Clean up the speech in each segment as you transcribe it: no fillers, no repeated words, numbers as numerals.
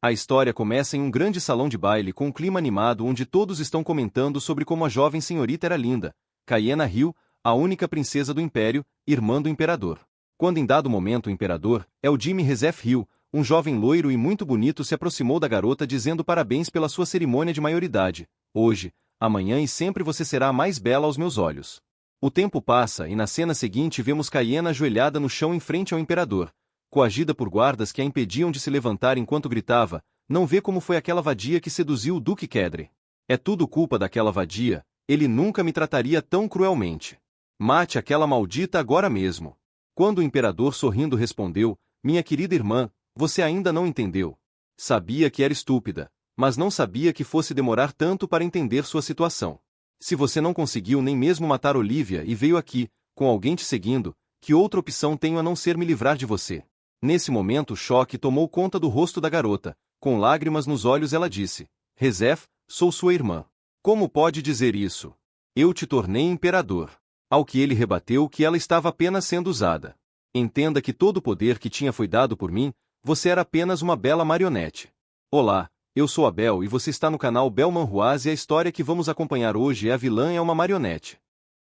A história começa em um grande salão de baile com um clima animado onde todos estão comentando sobre como a jovem senhorita era linda, Cayenna Hill, a única princesa do Império, irmã do imperador. Quando em dado momento o imperador, Jimmy Rezef Hill, um jovem loiro e muito bonito, se aproximou da garota dizendo parabéns pela sua cerimônia de maioridade. Hoje, amanhã e sempre você será a mais bela aos meus olhos. O tempo passa e na cena seguinte vemos Cayenna ajoelhada no chão em frente ao imperador, coagida por guardas que a impediam de se levantar enquanto gritava: não vê como foi aquela vadia que seduziu o Duque Kedre? É tudo culpa daquela vadia, ele nunca me trataria tão cruelmente. Mate aquela maldita agora mesmo. Quando o imperador sorrindo respondeu: minha querida irmã, você ainda não entendeu. Sabia que era estúpida, mas não sabia que fosse demorar tanto para entender sua situação. Se você não conseguiu nem mesmo matar Olivia e veio aqui, com alguém te seguindo, que outra opção tenho a não ser me livrar de você? Nesse momento o choque tomou conta do rosto da garota. Com lágrimas nos olhos ela disse: Rezef, sou sua irmã. Como pode dizer isso? Eu te tornei imperador. Ao que ele rebateu que ela estava apenas sendo usada. Entenda que todo o poder que tinha foi dado por mim, você era apenas uma bela marionete. Olá, eu sou a Bel e você está no canal Bel Manhuaz e a história que vamos acompanhar hoje é A Vilã é uma Marionete.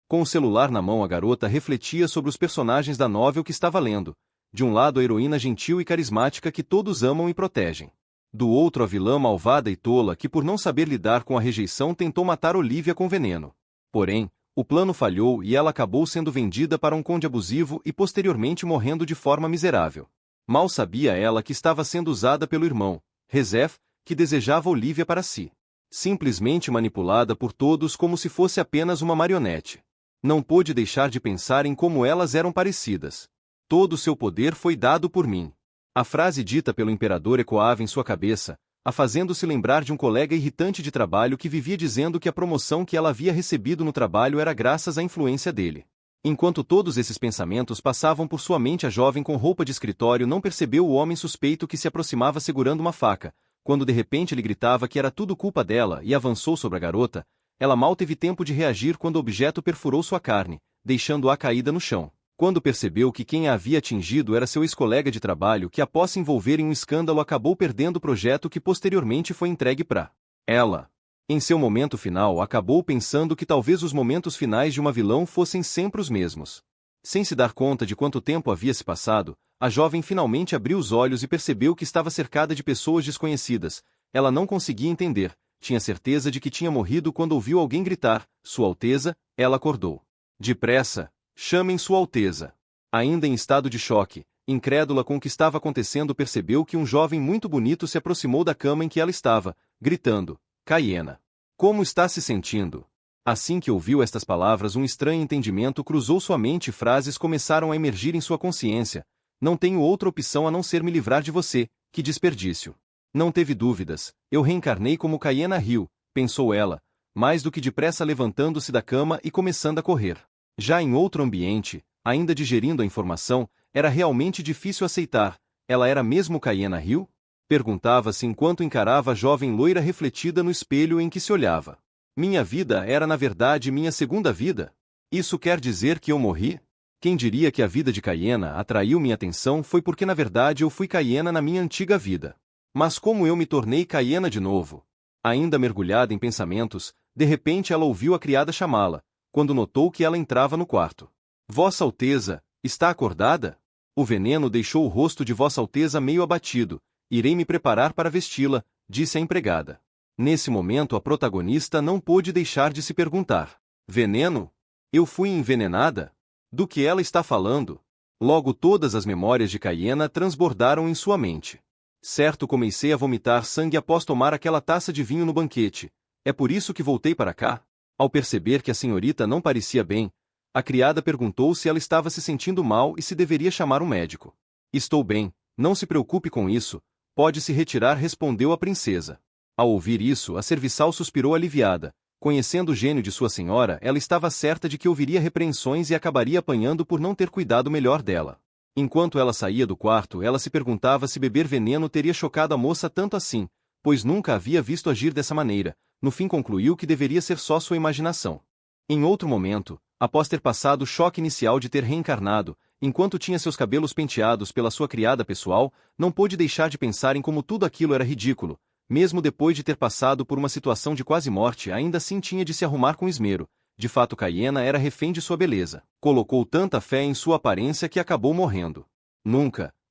Com o celular na mão a garota refletia sobre os personagens da novel que estava lendo. De um lado a heroína gentil e carismática que todos amam e protegem. Do outro a vilã malvada e tola que por não saber lidar com a rejeição tentou matar Olivia com veneno. Porém, o plano falhou e ela acabou sendo vendida para um conde abusivo e posteriormente morrendo de forma miserável. Mal sabia ela que estava sendo usada pelo irmão, Rezef, que desejava Olivia para si. Simplesmente manipulada por todos como se fosse apenas uma marionete. Não pôde deixar de pensar em como elas eram parecidas. Todo o seu poder foi dado por mim. A frase dita pelo imperador ecoava em sua cabeça, a fazendo-se lembrar de um colega irritante de trabalho que vivia dizendo que a promoção que ela havia recebido no trabalho era graças à influência dele. Enquanto todos esses pensamentos passavam por sua mente, a jovem com roupa de escritório não percebeu o homem suspeito que se aproximava segurando uma faca. Quando de repente ele gritava que era tudo culpa dela e avançou sobre a garota, ela mal teve tempo de reagir quando o objeto perfurou sua carne, deixando-a caída no chão. Quando percebeu que quem a havia atingido era seu ex-colega de trabalho que, após se envolver em um escândalo, acabou perdendo o projeto que posteriormente foi entregue para ela. Em seu momento final, acabou pensando que talvez os momentos finais de uma vilã fossem sempre os mesmos. Sem se dar conta de quanto tempo havia se passado, a jovem finalmente abriu os olhos e percebeu que estava cercada de pessoas desconhecidas. Ela não conseguia entender, tinha certeza de que tinha morrido quando ouviu alguém gritar: Sua Alteza. Ela acordou. Depressa! Chamem Sua Alteza. Ainda em estado de choque, incrédula com o que estava acontecendo, percebeu que um jovem muito bonito se aproximou da cama em que ela estava, gritando: Cayenna. Como está se sentindo? Assim que ouviu estas palavras, um estranho entendimento cruzou sua mente e frases começaram a emergir em sua consciência. Não tenho outra opção a não ser me livrar de você, que desperdício. Não teve dúvidas, eu reencarnei como Cayenna Hill, pensou ela, mais do que depressa levantando-se da cama e começando a correr. Já em outro ambiente, ainda digerindo a informação, era realmente difícil aceitar. Ela era mesmo Cayenna Hill? Perguntava-se enquanto encarava a jovem loira refletida no espelho em que se olhava. Minha vida era na verdade minha segunda vida? Isso quer dizer que eu morri? Quem diria que a vida de Cayenna atraiu minha atenção foi porque na verdade eu fui Cayenna na minha antiga vida. Mas como eu me tornei Cayenna de novo? Ainda mergulhada em pensamentos, de repente ela ouviu a criada chamá-la, quando notou que ela entrava no quarto. Vossa Alteza, está acordada? O veneno deixou o rosto de Vossa Alteza meio abatido. Irei me preparar para vesti-la, disse a empregada. Nesse momento a protagonista não pôde deixar de se perguntar: veneno? Eu fui envenenada? Do que ela está falando? Logo todas as memórias de Cayenna transbordaram em sua mente. Certo, comecei a vomitar sangue após tomar aquela taça de vinho no banquete. É por isso que voltei para cá? Ao perceber que a senhorita não parecia bem, a criada perguntou se ela estava se sentindo mal e se deveria chamar um médico. Estou bem, não se preocupe com isso, pode se retirar, respondeu a princesa. Ao ouvir isso, a serviçal suspirou aliviada. Conhecendo o gênio de sua senhora, ela estava certa de que ouviria repreensões e acabaria apanhando por não ter cuidado melhor dela. Enquanto ela saía do quarto, ela se perguntava se beber veneno teria chocado a moça tanto assim, pois nunca havia visto agir dessa maneira. No fim concluiu que deveria ser só sua imaginação. Em outro momento, após ter passado o choque inicial de ter reencarnado, enquanto tinha seus cabelos penteados pela sua criada pessoal, não pôde deixar de pensar em como tudo aquilo era ridículo. Mesmo depois de ter passado por uma situação de quase morte, ainda assim tinha de se arrumar com esmero. De fato, Caiena era refém de sua beleza. Colocou tanta fé em sua aparência que acabou morrendo.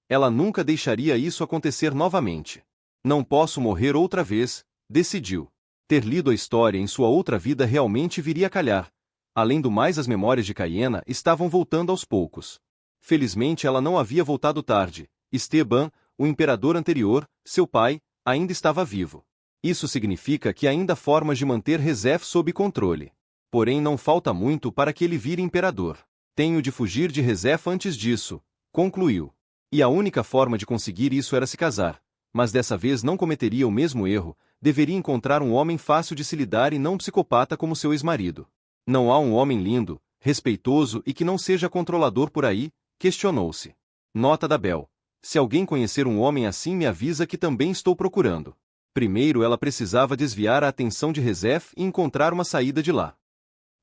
Ela nunca deixaria isso acontecer novamente. Não posso morrer outra vez, decidiu. Ter lido a história em sua outra vida realmente viria a calhar. Além do mais, as memórias de Caiena estavam voltando aos poucos. Felizmente ela não havia voltado tarde. Esteban, o imperador anterior, seu pai, ainda estava vivo. Isso significa que ainda há formas de manter Rezef sob controle. Porém não falta muito para que ele vire imperador. Tenho de fugir de Rezef antes disso, concluiu. E a única forma de conseguir isso era se casar. Mas dessa vez não cometeria o mesmo erro, deveria encontrar um homem fácil de se lidar e não um psicopata como seu ex-marido. Não há um homem lindo, respeitoso e que não seja controlador por aí, questionou-se. Nota da Bel. Se alguém conhecer um homem assim, me avisa que também estou procurando. Primeiro ela precisava desviar a atenção de Rezef e encontrar uma saída de lá.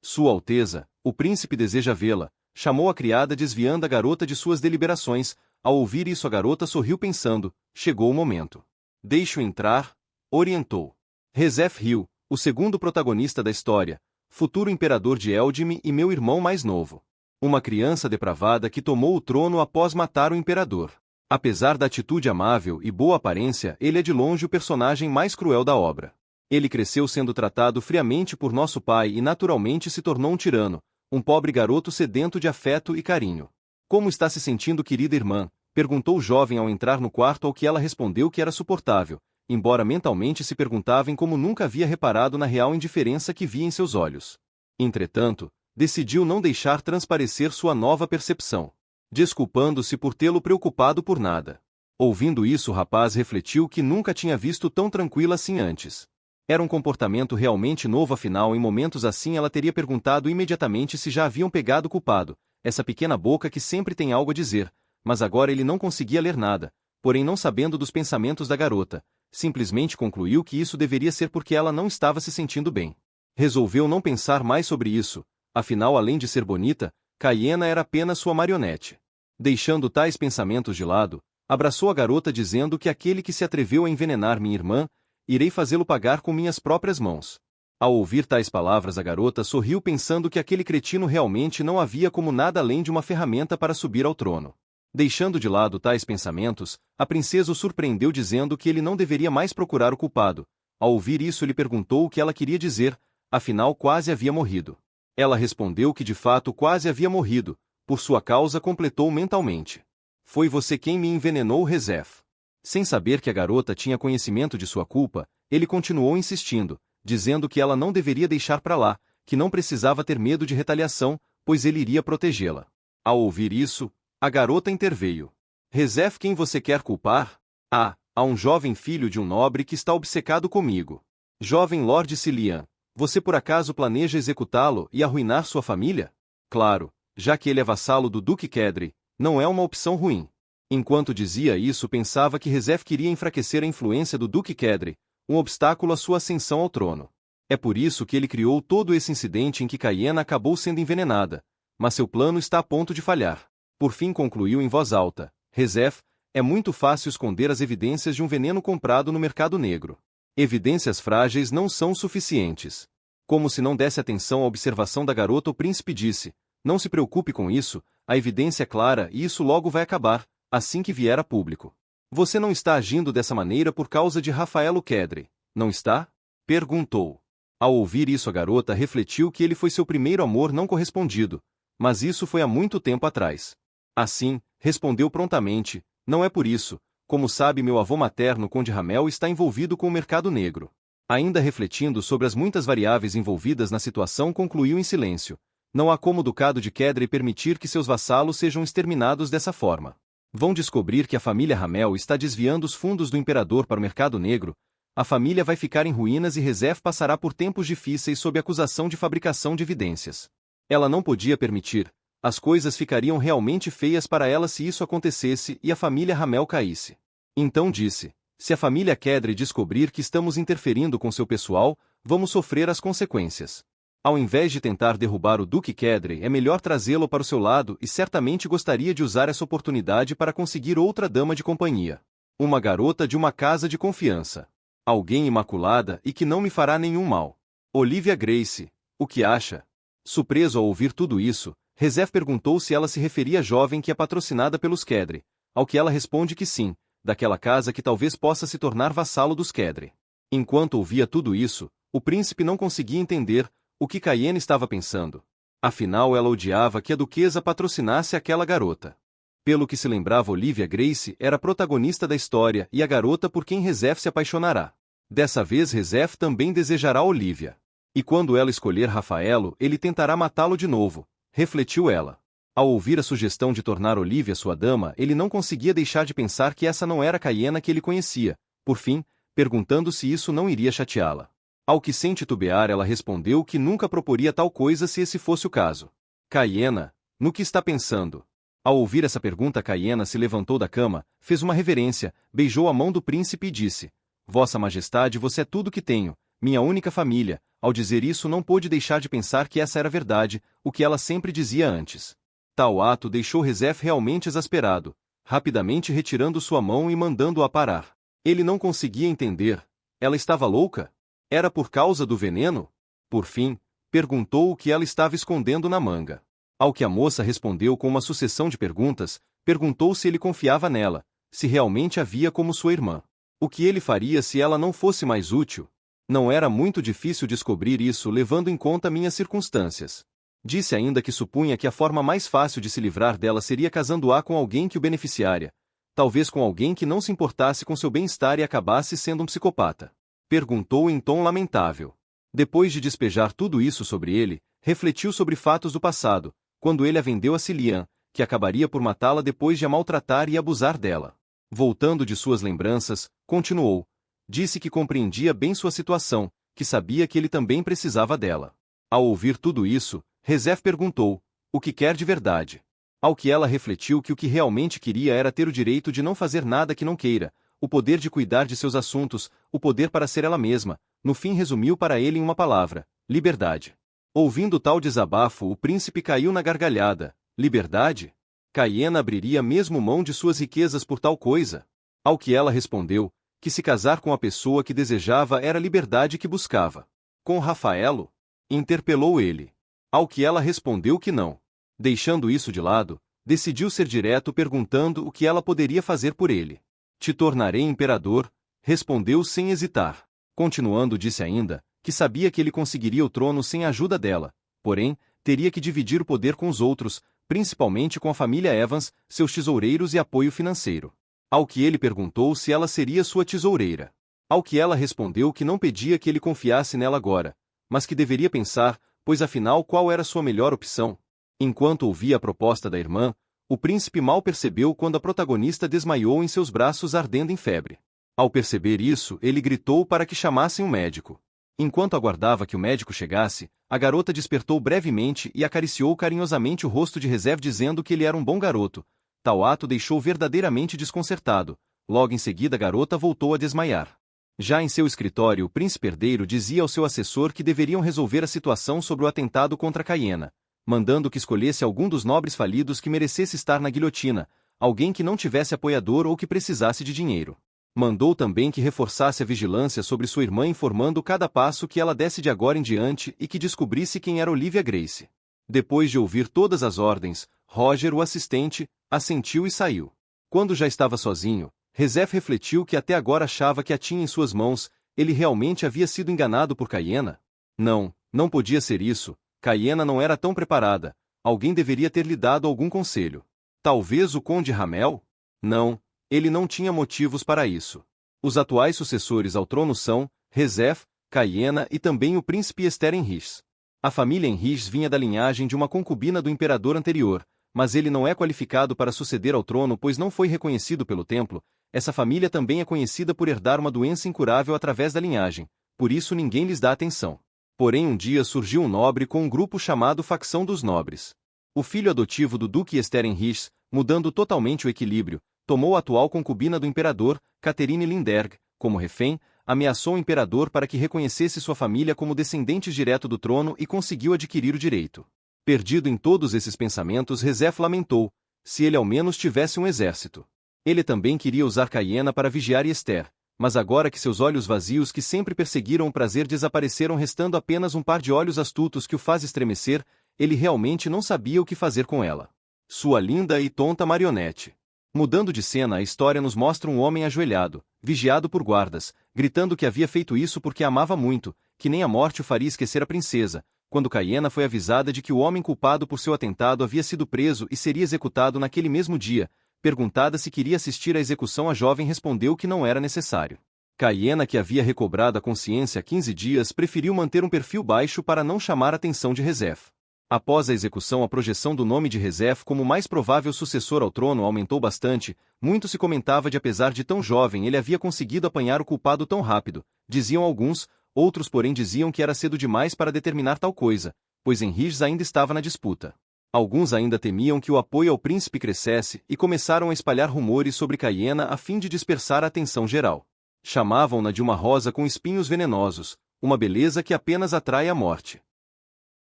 Sua Alteza, o príncipe deseja vê-la, chamou a criada desviando a garota de suas deliberações. Ao ouvir isso a garota sorriu pensando, chegou o momento. Deixe-o entrar, orientou. Rezef riu, o segundo protagonista da história, futuro imperador de Eldime e meu irmão mais novo. Uma criança depravada que tomou o trono após matar o imperador. Apesar da atitude amável e boa aparência, ele é de longe o personagem mais cruel da obra. Ele cresceu sendo tratado friamente por nosso pai e naturalmente se tornou um tirano, um pobre garoto sedento de afeto e carinho. Como está se sentindo, querida irmã? Perguntou o jovem ao entrar no quarto, ao que ela respondeu que era suportável, embora mentalmente se perguntava em como nunca havia reparado na real indiferença que via em seus olhos. Entretanto, decidiu não deixar transparecer sua nova percepção, desculpando-se por tê-lo preocupado por nada. Ouvindo isso, o rapaz refletiu que nunca tinha visto tão tranquila assim antes. Era um comportamento realmente novo, afinal, em momentos assim ela teria perguntado imediatamente se já haviam pegado o culpado, essa pequena boca que sempre tem algo a dizer, mas agora ele não conseguia ler nada, porém não sabendo dos pensamentos da garota, simplesmente concluiu que isso deveria ser porque ela não estava se sentindo bem. Resolveu não pensar mais sobre isso, afinal, além de ser bonita, Caiena era apenas sua marionete. Deixando tais pensamentos de lado, abraçou a garota dizendo que aquele que se atreveu a envenenar minha irmã, irei fazê-lo pagar com minhas próprias mãos. Ao ouvir tais palavras, a garota sorriu pensando que aquele cretino realmente não havia como nada além de uma ferramenta para subir ao trono. Deixando de lado tais pensamentos, a princesa o surpreendeu dizendo que ele não deveria mais procurar o culpado. Ao ouvir isso, ele perguntou o que ela queria dizer, afinal quase havia morrido. Ela respondeu que de fato quase havia morrido, por sua causa, completou mentalmente. Foi você quem me envenenou, Rezef. Sem saber que a garota tinha conhecimento de sua culpa, ele continuou insistindo, dizendo que ela não deveria deixar para lá, que não precisava ter medo de retaliação, pois ele iria protegê-la. Ao ouvir isso, a garota interveio. Rezef, quem você quer culpar? Há um jovem filho de um nobre que está obcecado comigo. Jovem Lord Cilian, você por acaso planeja executá-lo e arruinar sua família? Claro, já que ele é vassalo do Duque Kedri, não é uma opção ruim. Enquanto dizia isso, pensava que Rezef queria enfraquecer a influência do Duque Kedri, um obstáculo à sua ascensão ao trono. É por isso que ele criou todo esse incidente em que Caiena acabou sendo envenenada, mas seu plano está a ponto de falhar. Por fim concluiu em voz alta, Rezef, é muito fácil esconder as evidências de um veneno comprado no mercado negro. Evidências frágeis não são suficientes. Como se não desse atenção à observação da garota, o príncipe disse, não se preocupe com isso, a evidência é clara e isso logo vai acabar, assim que vier a público. Você não está agindo dessa maneira por causa de Rafaelo Kedri, não está? Perguntou. Ao ouvir isso, a garota refletiu que ele foi seu primeiro amor não correspondido, mas isso foi há muito tempo atrás. Assim, respondeu prontamente, não é por isso, como sabe, meu avô materno Conde Ramel está envolvido com o mercado negro. Ainda refletindo sobre as muitas variáveis envolvidas na situação, concluiu em silêncio, não há como o ducado de Kedri permitir que seus vassalos sejam exterminados dessa forma. Vão descobrir que a família Ramel está desviando os fundos do imperador para o mercado negro, a família vai ficar em ruínas e Rezef passará por tempos difíceis sob acusação de fabricação de evidências. Ela não podia permitir. As coisas ficariam realmente feias para ela se isso acontecesse e a família Ramel caísse. Então disse, se a família Kedri descobrir que estamos interferindo com seu pessoal, vamos sofrer as consequências. Ao invés de tentar derrubar o Duque Kedrey, é melhor trazê-lo para o seu lado e certamente gostaria de usar essa oportunidade para conseguir outra dama de companhia. Uma garota de uma casa de confiança. Alguém imaculada e que não me fará nenhum mal. Olivia Grace, o que acha? Surpreso ao ouvir tudo isso, Rezef perguntou se ela se referia à jovem que é patrocinada pelos Kedrey, ao que ela responde que sim, daquela casa que talvez possa se tornar vassalo dos Kedrey. Enquanto ouvia tudo isso, o príncipe não conseguia entender o que Caiena estava pensando. Afinal, ela odiava que a duquesa patrocinasse aquela garota. Pelo que se lembrava, Olivia Grace era a protagonista da história e a garota por quem Rezef se apaixonará. Dessa vez Rezef também desejará Olivia. E quando ela escolher Rafaelo, ele tentará matá-lo de novo, refletiu ela. Ao ouvir a sugestão de tornar Olivia sua dama, ele não conseguia deixar de pensar que essa não era a Caiena que ele conhecia, por fim, perguntando se isso não iria chateá-la. Ao que, sem titubear, ela respondeu que nunca proporia tal coisa se esse fosse o caso. Caiena, no que está pensando? Ao ouvir essa pergunta, Caiena se levantou da cama, fez uma reverência, beijou a mão do príncipe e disse: Vossa Majestade, você é tudo que tenho, minha única família. Ao dizer isso, não pôde deixar de pensar que essa era verdade, o que ela sempre dizia antes. Tal ato deixou Rezef realmente exasperado, rapidamente retirando sua mão e mandando-a parar. Ele não conseguia entender. Ela estava louca? Era por causa do veneno? Por fim, perguntou o que ela estava escondendo na manga. Ao que a moça respondeu com uma sucessão de perguntas, perguntou se ele confiava nela, se realmente a via como sua irmã. O que ele faria se ela não fosse mais útil? Não era muito difícil descobrir isso levando em conta minhas circunstâncias. Disse ainda que supunha que a forma mais fácil de se livrar dela seria casando-a com alguém que o beneficiaria, talvez com alguém que não se importasse com seu bem-estar e acabasse sendo um psicopata. Perguntou em tom lamentável. Depois de despejar tudo isso sobre ele, refletiu sobre fatos do passado, quando ele a vendeu a Cillian, que acabaria por matá-la depois de a maltratar e abusar dela. Voltando de suas lembranças, continuou. Disse que compreendia bem sua situação, que sabia que ele também precisava dela. Ao ouvir tudo isso, Rezef perguntou: o que quer de verdade? Ao que ela refletiu que o que realmente queria era ter o direito de não fazer nada que não queira, o poder de cuidar de seus assuntos, o poder para ser ela mesma. No fim resumiu para ele em uma palavra: liberdade. Ouvindo tal desabafo, o príncipe caiu na gargalhada. Liberdade? Caiena abriria mesmo mão de suas riquezas por tal coisa? Ao que ela respondeu que se casar com a pessoa que desejava era a liberdade que buscava. Com Rafaelo? Interpelou ele. Ao que ela respondeu que não. Deixando isso de lado, decidiu ser direto perguntando o que ela poderia fazer por ele. Te tornarei imperador, respondeu sem hesitar. Continuando, disse ainda que sabia que ele conseguiria o trono sem a ajuda dela, porém, teria que dividir o poder com os outros, principalmente com a família Evans, seus tesoureiros e apoio financeiro. Ao que ele perguntou se ela seria sua tesoureira. Ao que ela respondeu que não pedia que ele confiasse nela agora, mas que deveria pensar, pois afinal qual era sua melhor opção? Enquanto ouvia a proposta da irmã, o príncipe mal percebeu quando a protagonista desmaiou em seus braços ardendo em febre. Ao perceber isso, ele gritou para que chamassem um médico. Enquanto aguardava que o médico chegasse, a garota despertou brevemente e acariciou carinhosamente o rosto de Rezef dizendo que ele era um bom garoto. Tal ato deixou verdadeiramente desconcertado. Logo em seguida a garota voltou a desmaiar. Já em seu escritório, o príncipe herdeiro dizia ao seu assessor que deveriam resolver a situação sobre o atentado contra Caiena, mandando que escolhesse algum dos nobres falidos que merecesse estar na guilhotina, alguém que não tivesse apoiador ou que precisasse de dinheiro. Mandou também que reforçasse a vigilância sobre sua irmã, informando cada passo que ela desse de agora em diante e que descobrisse quem era Olivia Grace. Depois de ouvir todas as ordens, Roger, o assistente, assentiu e saiu. Quando já estava sozinho, Rezef refletiu que até agora achava que a tinha em suas mãos. Ele realmente havia sido enganado por Caiena? Não, não podia ser isso. Caiena não era tão preparada. Alguém deveria ter lhe dado algum conselho. Talvez o Conde Ramel? Não, ele não tinha motivos para isso. Os atuais sucessores ao trono são Rezef, Caiena e também o príncipe Esther Henriques. A família Henriques vinha da linhagem de uma concubina do imperador anterior, mas ele não é qualificado para suceder ao trono pois não foi reconhecido pelo templo. Essa família também é conhecida por herdar uma doença incurável através da linhagem, por isso ninguém lhes dá atenção. Porém um dia surgiu um nobre com um grupo chamado Facção dos Nobres. O filho adotivo do duque Esther Henriques, mudando totalmente o equilíbrio, tomou a atual concubina do imperador, Catherine Linderg, como refém, ameaçou o imperador para que reconhecesse sua família como descendentes direto do trono e conseguiu adquirir o direito. Perdido em todos esses pensamentos, Rezef lamentou: se ele ao menos tivesse um exército. Ele também queria usar Caiena para vigiar Esther, mas agora que seus olhos vazios que sempre perseguiram o prazer desapareceram, restando apenas um par de olhos astutos que o faz estremecer, ele realmente não sabia o que fazer com ela. Sua linda e tonta marionete. Mudando de cena, a história nos mostra um homem ajoelhado, vigiado por guardas, gritando que havia feito isso porque a amava muito, que nem a morte o faria esquecer a princesa, quando Caiena foi avisada de que o homem culpado por seu atentado havia sido preso e seria executado naquele mesmo dia. Perguntada se queria assistir à execução, a jovem respondeu que não era necessário. Caiena, que havia recobrado a consciência há 15 dias, preferiu manter um perfil baixo para não chamar a atenção de Rezef. Após a execução, a projeção do nome de Rezef como mais provável sucessor ao trono aumentou bastante. Muito se comentava de, apesar de tão jovem, ele havia conseguido apanhar o culpado tão rápido, diziam alguns, outros porém diziam que era cedo demais para determinar tal coisa, pois Henriques ainda estava na disputa. Alguns ainda temiam que o apoio ao príncipe crescesse e começaram a espalhar rumores sobre Caiena a fim de dispersar a atenção geral. Chamavam-na de uma rosa com espinhos venenosos, uma beleza que apenas atrai a morte.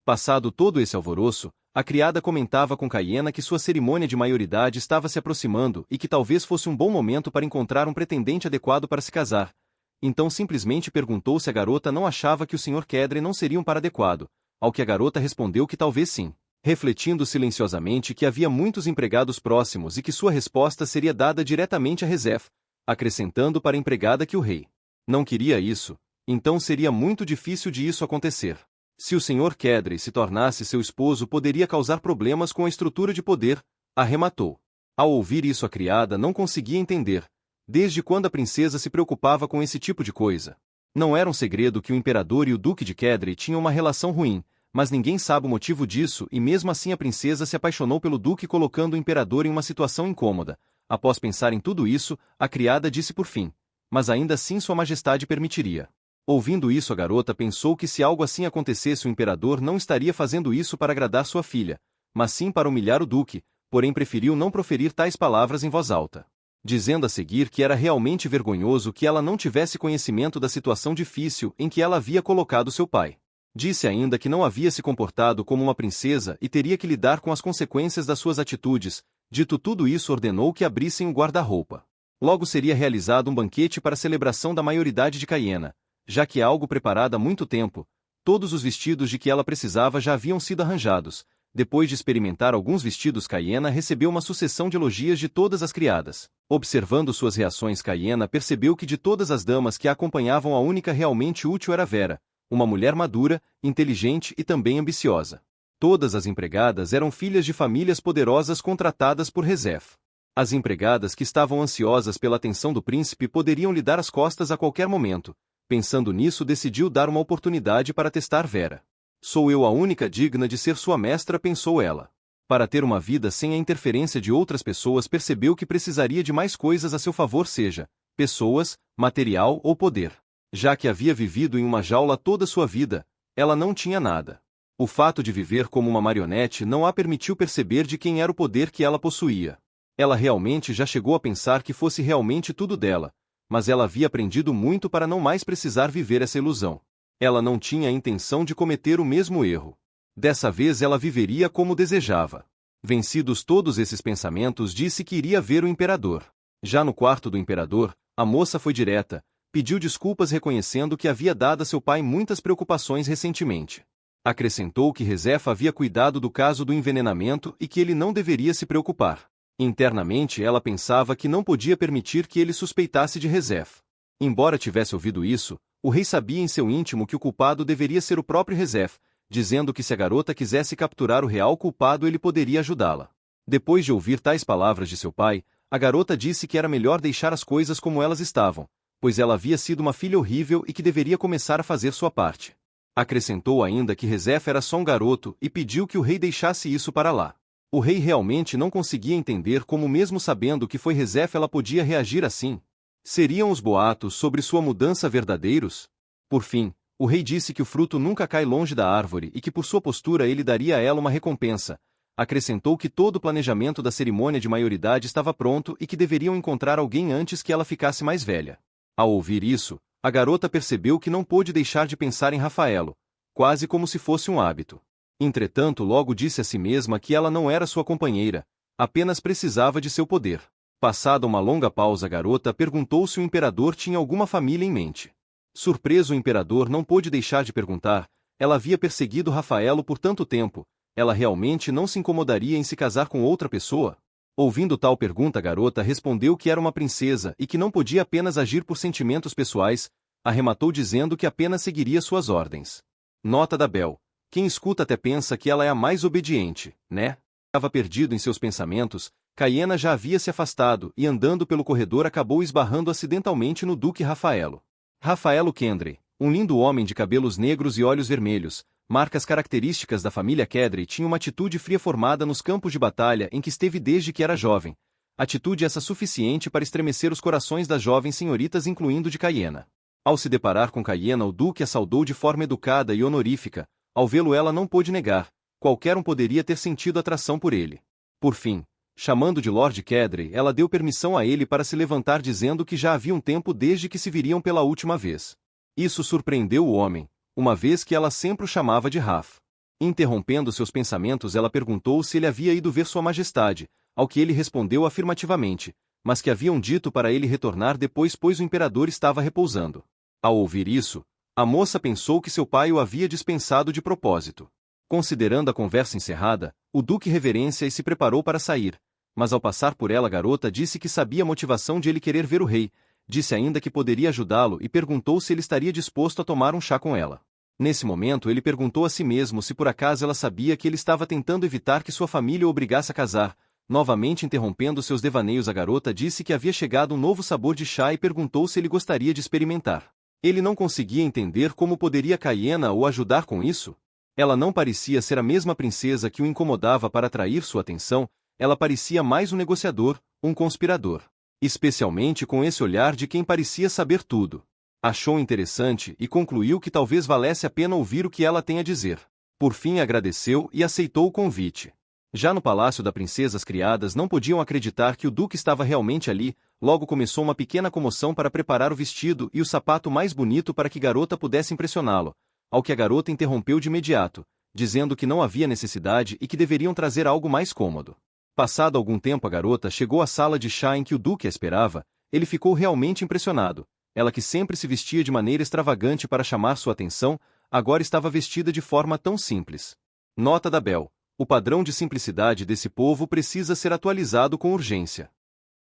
Passado todo esse alvoroço, a criada comentava com Caiena que sua cerimônia de maioridade estava se aproximando e que talvez fosse um bom momento para encontrar um pretendente adequado para se casar. Então simplesmente perguntou se a garota não achava que o Sr. Kedre não seria um par adequado, ao que a garota respondeu que talvez sim, refletindo silenciosamente que havia muitos empregados próximos e que sua resposta seria dada diretamente a Rezef, acrescentando para a empregada que o rei não queria isso, então seria muito difícil de isso acontecer. Se o Sr. Kedre se tornasse seu esposo, poderia causar problemas com a estrutura de poder, arrematou. Ao ouvir isso, a criada não conseguia entender, desde quando a princesa se preocupava com esse tipo de coisa. Não era um segredo que o imperador e o duque de Kedre tinham uma relação ruim, mas ninguém sabe o motivo disso e mesmo assim a princesa se apaixonou pelo duque, colocando o imperador em uma situação incômoda. Após pensar em tudo isso, a criada disse por fim: mas ainda assim Sua Majestade permitiria. Ouvindo isso, a garota pensou que se algo assim acontecesse, o imperador não estaria fazendo isso para agradar sua filha, mas sim para humilhar o duque, porém preferiu não proferir tais palavras em voz alta, dizendo a seguir que era realmente vergonhoso que ela não tivesse conhecimento da situação difícil em que ela havia colocado seu pai. Disse ainda que não havia se comportado como uma princesa e teria que lidar com as consequências das suas atitudes. Dito tudo isso, ordenou que abrissem o guarda-roupa. Logo seria realizado um banquete para a celebração da maioridade de Caiena. Já que é algo preparado há muito tempo, todos os vestidos de que ela precisava já haviam sido arranjados. Depois de experimentar alguns vestidos, Caiena recebeu uma sucessão de elogios de todas as criadas. Observando suas reações, Caiena percebeu que de todas as damas que a acompanhavam, a única realmente útil era Vera, uma mulher madura, inteligente e também ambiciosa. Todas as empregadas eram filhas de famílias poderosas contratadas por Rezef. As empregadas que estavam ansiosas pela atenção do príncipe poderiam lhe dar as costas a qualquer momento. Pensando nisso, decidiu dar uma oportunidade para testar Vera. Sou eu a única digna de ser sua mestra, pensou ela. Para ter uma vida sem a interferência de outras pessoas, percebeu que precisaria de mais coisas a seu favor, seja pessoas, material ou poder. Já que havia vivido em uma jaula toda sua vida, ela não tinha nada. O fato de viver como uma marionete não a permitiu perceber de quem era o poder que ela possuía. Ela realmente já chegou a pensar que fosse realmente tudo dela, mas ela havia aprendido muito para não mais precisar viver essa ilusão. Ela não tinha a intenção de cometer o mesmo erro. Dessa vez ela viveria como desejava. Vencidos todos esses pensamentos, disse que iria ver o imperador. Já no quarto do imperador, a moça foi direta, pediu desculpas reconhecendo que havia dado a seu pai muitas preocupações recentemente. Acrescentou que Rezef havia cuidado do caso do envenenamento e que ele não deveria se preocupar. Internamente ela pensava que não podia permitir que ele suspeitasse de Rezef. Embora tivesse ouvido isso, o rei sabia em seu íntimo que o culpado deveria ser o próprio Rezef, dizendo que se a garota quisesse capturar o real culpado ele poderia ajudá-la. Depois de ouvir tais palavras de seu pai, a garota disse que era melhor deixar as coisas como elas estavam, pois ela havia sido uma filha horrível e que deveria começar a fazer sua parte. Acrescentou ainda que Rezef era só um garoto e pediu que o rei deixasse isso para lá. O rei realmente não conseguia entender como, mesmo sabendo que foi Rezef, ela podia reagir assim. Seriam os boatos sobre sua mudança verdadeiros? Por fim, o rei disse que o fruto nunca cai longe da árvore e que por sua postura ele daria a ela uma recompensa. Acrescentou que todo o planejamento da cerimônia de maioridade estava pronto e que deveriam encontrar alguém antes que ela ficasse mais velha. Ao ouvir isso, a garota percebeu que não pôde deixar de pensar em Rafaelo, quase como se fosse um hábito. Entretanto, logo disse a si mesma que ela não era sua companheira, apenas precisava de seu poder. Passada uma longa pausa, a garota perguntou se o imperador tinha alguma família em mente. Surpreso, o imperador não pôde deixar de perguntar. Ela havia perseguido Rafaelo por tanto tempo, ela realmente não se incomodaria em se casar com outra pessoa? Ouvindo tal pergunta, a garota respondeu que era uma princesa e que não podia apenas agir por sentimentos pessoais, arrematou dizendo que apenas seguiria suas ordens. Nota da Belle: quem escuta até pensa que ela é a mais obediente, né? Estava perdido em seus pensamentos. Caiena já havia se afastado e, andando pelo corredor, acabou esbarrando acidentalmente no Duque Rafaelo. Rafaelo Kendry, um lindo homem de cabelos negros e olhos vermelhos, marcas características da família Kendry, tinha uma atitude fria formada nos campos de batalha em que esteve desde que era jovem. Atitude essa suficiente para estremecer os corações das jovens senhoritas, incluindo de Caiena. Ao se deparar com Caiena, o Duque a saudou de forma educada e honorífica. Ao vê-lo, ela não pôde negar. Qualquer um poderia ter sentido atração por ele. Por fim, chamando de Lord Kendry, ela deu permissão a ele para se levantar, dizendo que já havia um tempo desde que se viriam pela última vez. Isso surpreendeu o homem, uma vez que ela sempre o chamava de Raf. Interrompendo seus pensamentos, ela perguntou se ele havia ido ver Sua Majestade, ao que ele respondeu afirmativamente, mas que haviam dito para ele retornar depois, pois o imperador estava repousando. Ao ouvir isso, a moça pensou que seu pai o havia dispensado de propósito. Considerando a conversa encerrada, o Duque reverencia e se preparou para sair, mas ao passar por ela, a garota disse que sabia a motivação de ele querer ver o rei, disse ainda que poderia ajudá-lo e perguntou se ele estaria disposto a tomar um chá com ela. Nesse momento, ele perguntou a si mesmo se por acaso ela sabia que ele estava tentando evitar que sua família o obrigasse a casar. Novamente interrompendo seus devaneios, a garota disse que havia chegado um novo sabor de chá e perguntou se ele gostaria de experimentar. Ele não conseguia entender como poderia Caiena o ajudar com isso. Ela não parecia ser a mesma princesa que o incomodava para atrair sua atenção, ela parecia mais um negociador, um conspirador. Especialmente com esse olhar de quem parecia saber tudo. Achou interessante e concluiu que talvez valesse a pena ouvir o que ela tem a dizer. Por fim, agradeceu e aceitou o convite. Já no palácio da princesa, as criadas não podiam acreditar que o duque estava realmente ali. Logo começou uma pequena comoção para preparar o vestido e o sapato mais bonito para que a garota pudesse impressioná-lo, ao que a garota interrompeu de imediato, dizendo que não havia necessidade e que deveriam trazer algo mais cômodo. Passado algum tempo, a garota chegou à sala de chá em que o duque a esperava. Ele ficou realmente impressionado. Ela, que sempre se vestia de maneira extravagante para chamar sua atenção, agora estava vestida de forma tão simples. Nota da Belle: o padrão de simplicidade desse povo precisa ser atualizado com urgência.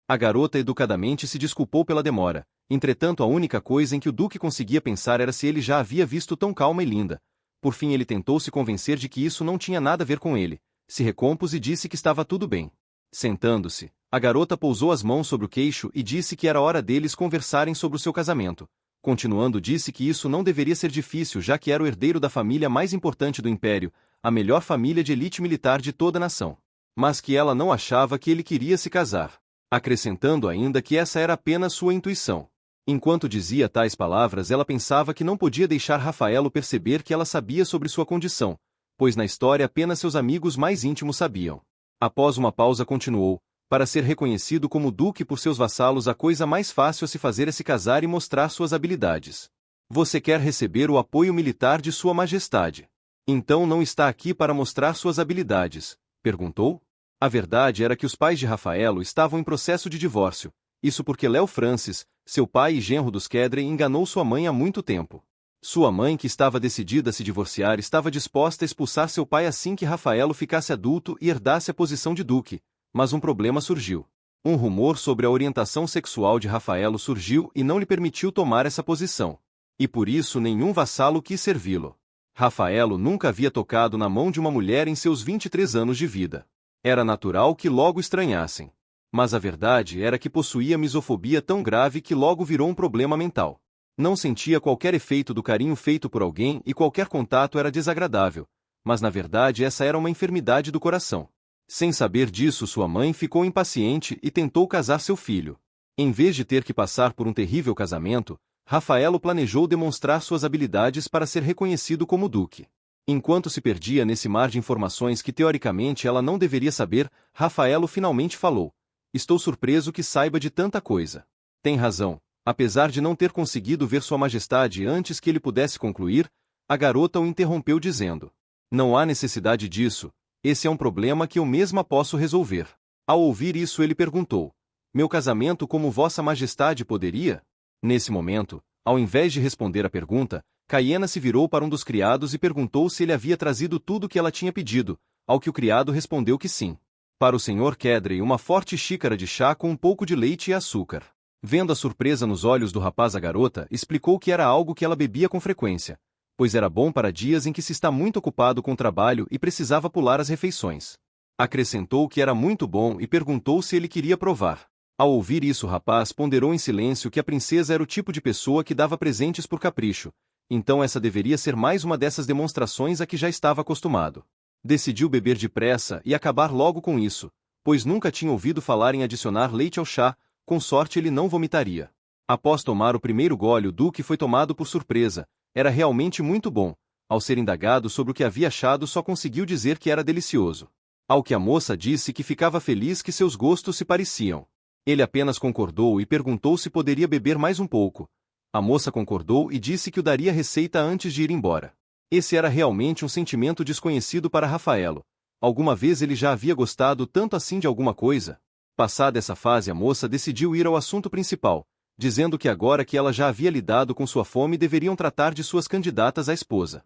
A garota educadamente se desculpou pela demora. Entretanto, a única coisa em que o duque conseguia pensar era se ele já havia visto tão calma e linda. Por fim, ele tentou se convencer de que isso não tinha nada a ver com ele. Se recompôs e disse que estava tudo bem. Sentando-se, a garota pousou as mãos sobre o queixo e disse que era hora deles conversarem sobre o seu casamento. Continuando, disse que isso não deveria ser difícil, já que era o herdeiro da família mais importante do império, a melhor família de elite militar de toda a nação. Mas que ela não achava que ele queria se casar. Acrescentando ainda que essa era apenas sua intuição. Enquanto dizia tais palavras, ela pensava que não podia deixar Rafaelo perceber que ela sabia sobre sua condição, pois na história apenas seus amigos mais íntimos sabiam. Após uma pausa, continuou: para ser reconhecido como duque por seus vassalos, a coisa mais fácil a se fazer é se casar e mostrar suas habilidades. Você quer receber o apoio militar de Sua Majestade. Então não está aqui para mostrar suas habilidades? Perguntou. A verdade era que os pais de Rafaelo estavam em processo de divórcio, isso porque Léo Francis, seu pai e genro dos Kendry, enganou sua mãe há muito tempo. Sua mãe, que estava decidida a se divorciar, estava disposta a expulsar seu pai assim que Rafaelo ficasse adulto e herdasse a posição de duque, mas um problema surgiu. Um rumor sobre a orientação sexual de Rafaelo surgiu e não lhe permitiu tomar essa posição. E por isso nenhum vassalo quis servi-lo. Rafaelo nunca havia tocado na mão de uma mulher em seus 23 anos de vida. Era natural que logo estranhassem. Mas a verdade era que possuía misofobia tão grave que logo virou um problema mental. Não sentia qualquer efeito do carinho feito por alguém e qualquer contato era desagradável, mas na verdade essa era uma enfermidade do coração. Sem saber disso, sua mãe ficou impaciente e tentou casar seu filho. Em vez de ter que passar por um terrível casamento, Rafaelo planejou demonstrar suas habilidades para ser reconhecido como duque. Enquanto se perdia nesse mar de informações que teoricamente ela não deveria saber, Rafaelo finalmente falou: estou surpreso que saiba de tanta coisa. Tem razão, Apesar de não ter conseguido ver Sua Majestade antes que ele pudesse concluir, a garota o interrompeu dizendo: Não há necessidade disso, esse é um problema que eu mesma posso resolver. Ao ouvir isso ele perguntou: Meu casamento como Vossa Majestade poderia? Nesse momento, ao invés de responder à pergunta, Caiena se virou para um dos criados e perguntou se ele havia trazido tudo o que ela tinha pedido, ao que o criado respondeu que sim. Para o Sr. Kedrey uma forte xícara de chá com um pouco de leite e açúcar. Vendo a surpresa nos olhos do rapaz, a garota explicou que era algo que ela bebia com frequência, pois era bom para dias em que se está muito ocupado com o trabalho e precisava pular as refeições. Acrescentou que era muito bom e perguntou se ele queria provar. Ao ouvir isso, o rapaz ponderou em silêncio que a princesa era o tipo de pessoa que dava presentes por capricho, então essa deveria ser mais uma dessas demonstrações a que já estava acostumado. Decidiu beber depressa e acabar logo com isso, pois nunca tinha ouvido falar em adicionar leite ao chá, com sorte ele não vomitaria. Após tomar o primeiro gole, o duque foi tomado por surpresa, era realmente muito bom. Ao ser indagado sobre o que havia achado, só conseguiu dizer que era delicioso. Ao que a moça disse que ficava feliz que seus gostos se pareciam. Ele apenas concordou e perguntou se poderia beber mais um pouco. A moça concordou e disse que o daria receita antes de ir embora. Esse era realmente um sentimento desconhecido para Rafaelo. Alguma vez ele já havia gostado tanto assim de alguma coisa? Passada essa fase, a moça decidiu ir ao assunto principal, dizendo que agora que ela já havia lidado com sua fome, deveriam tratar de suas candidatas à esposa.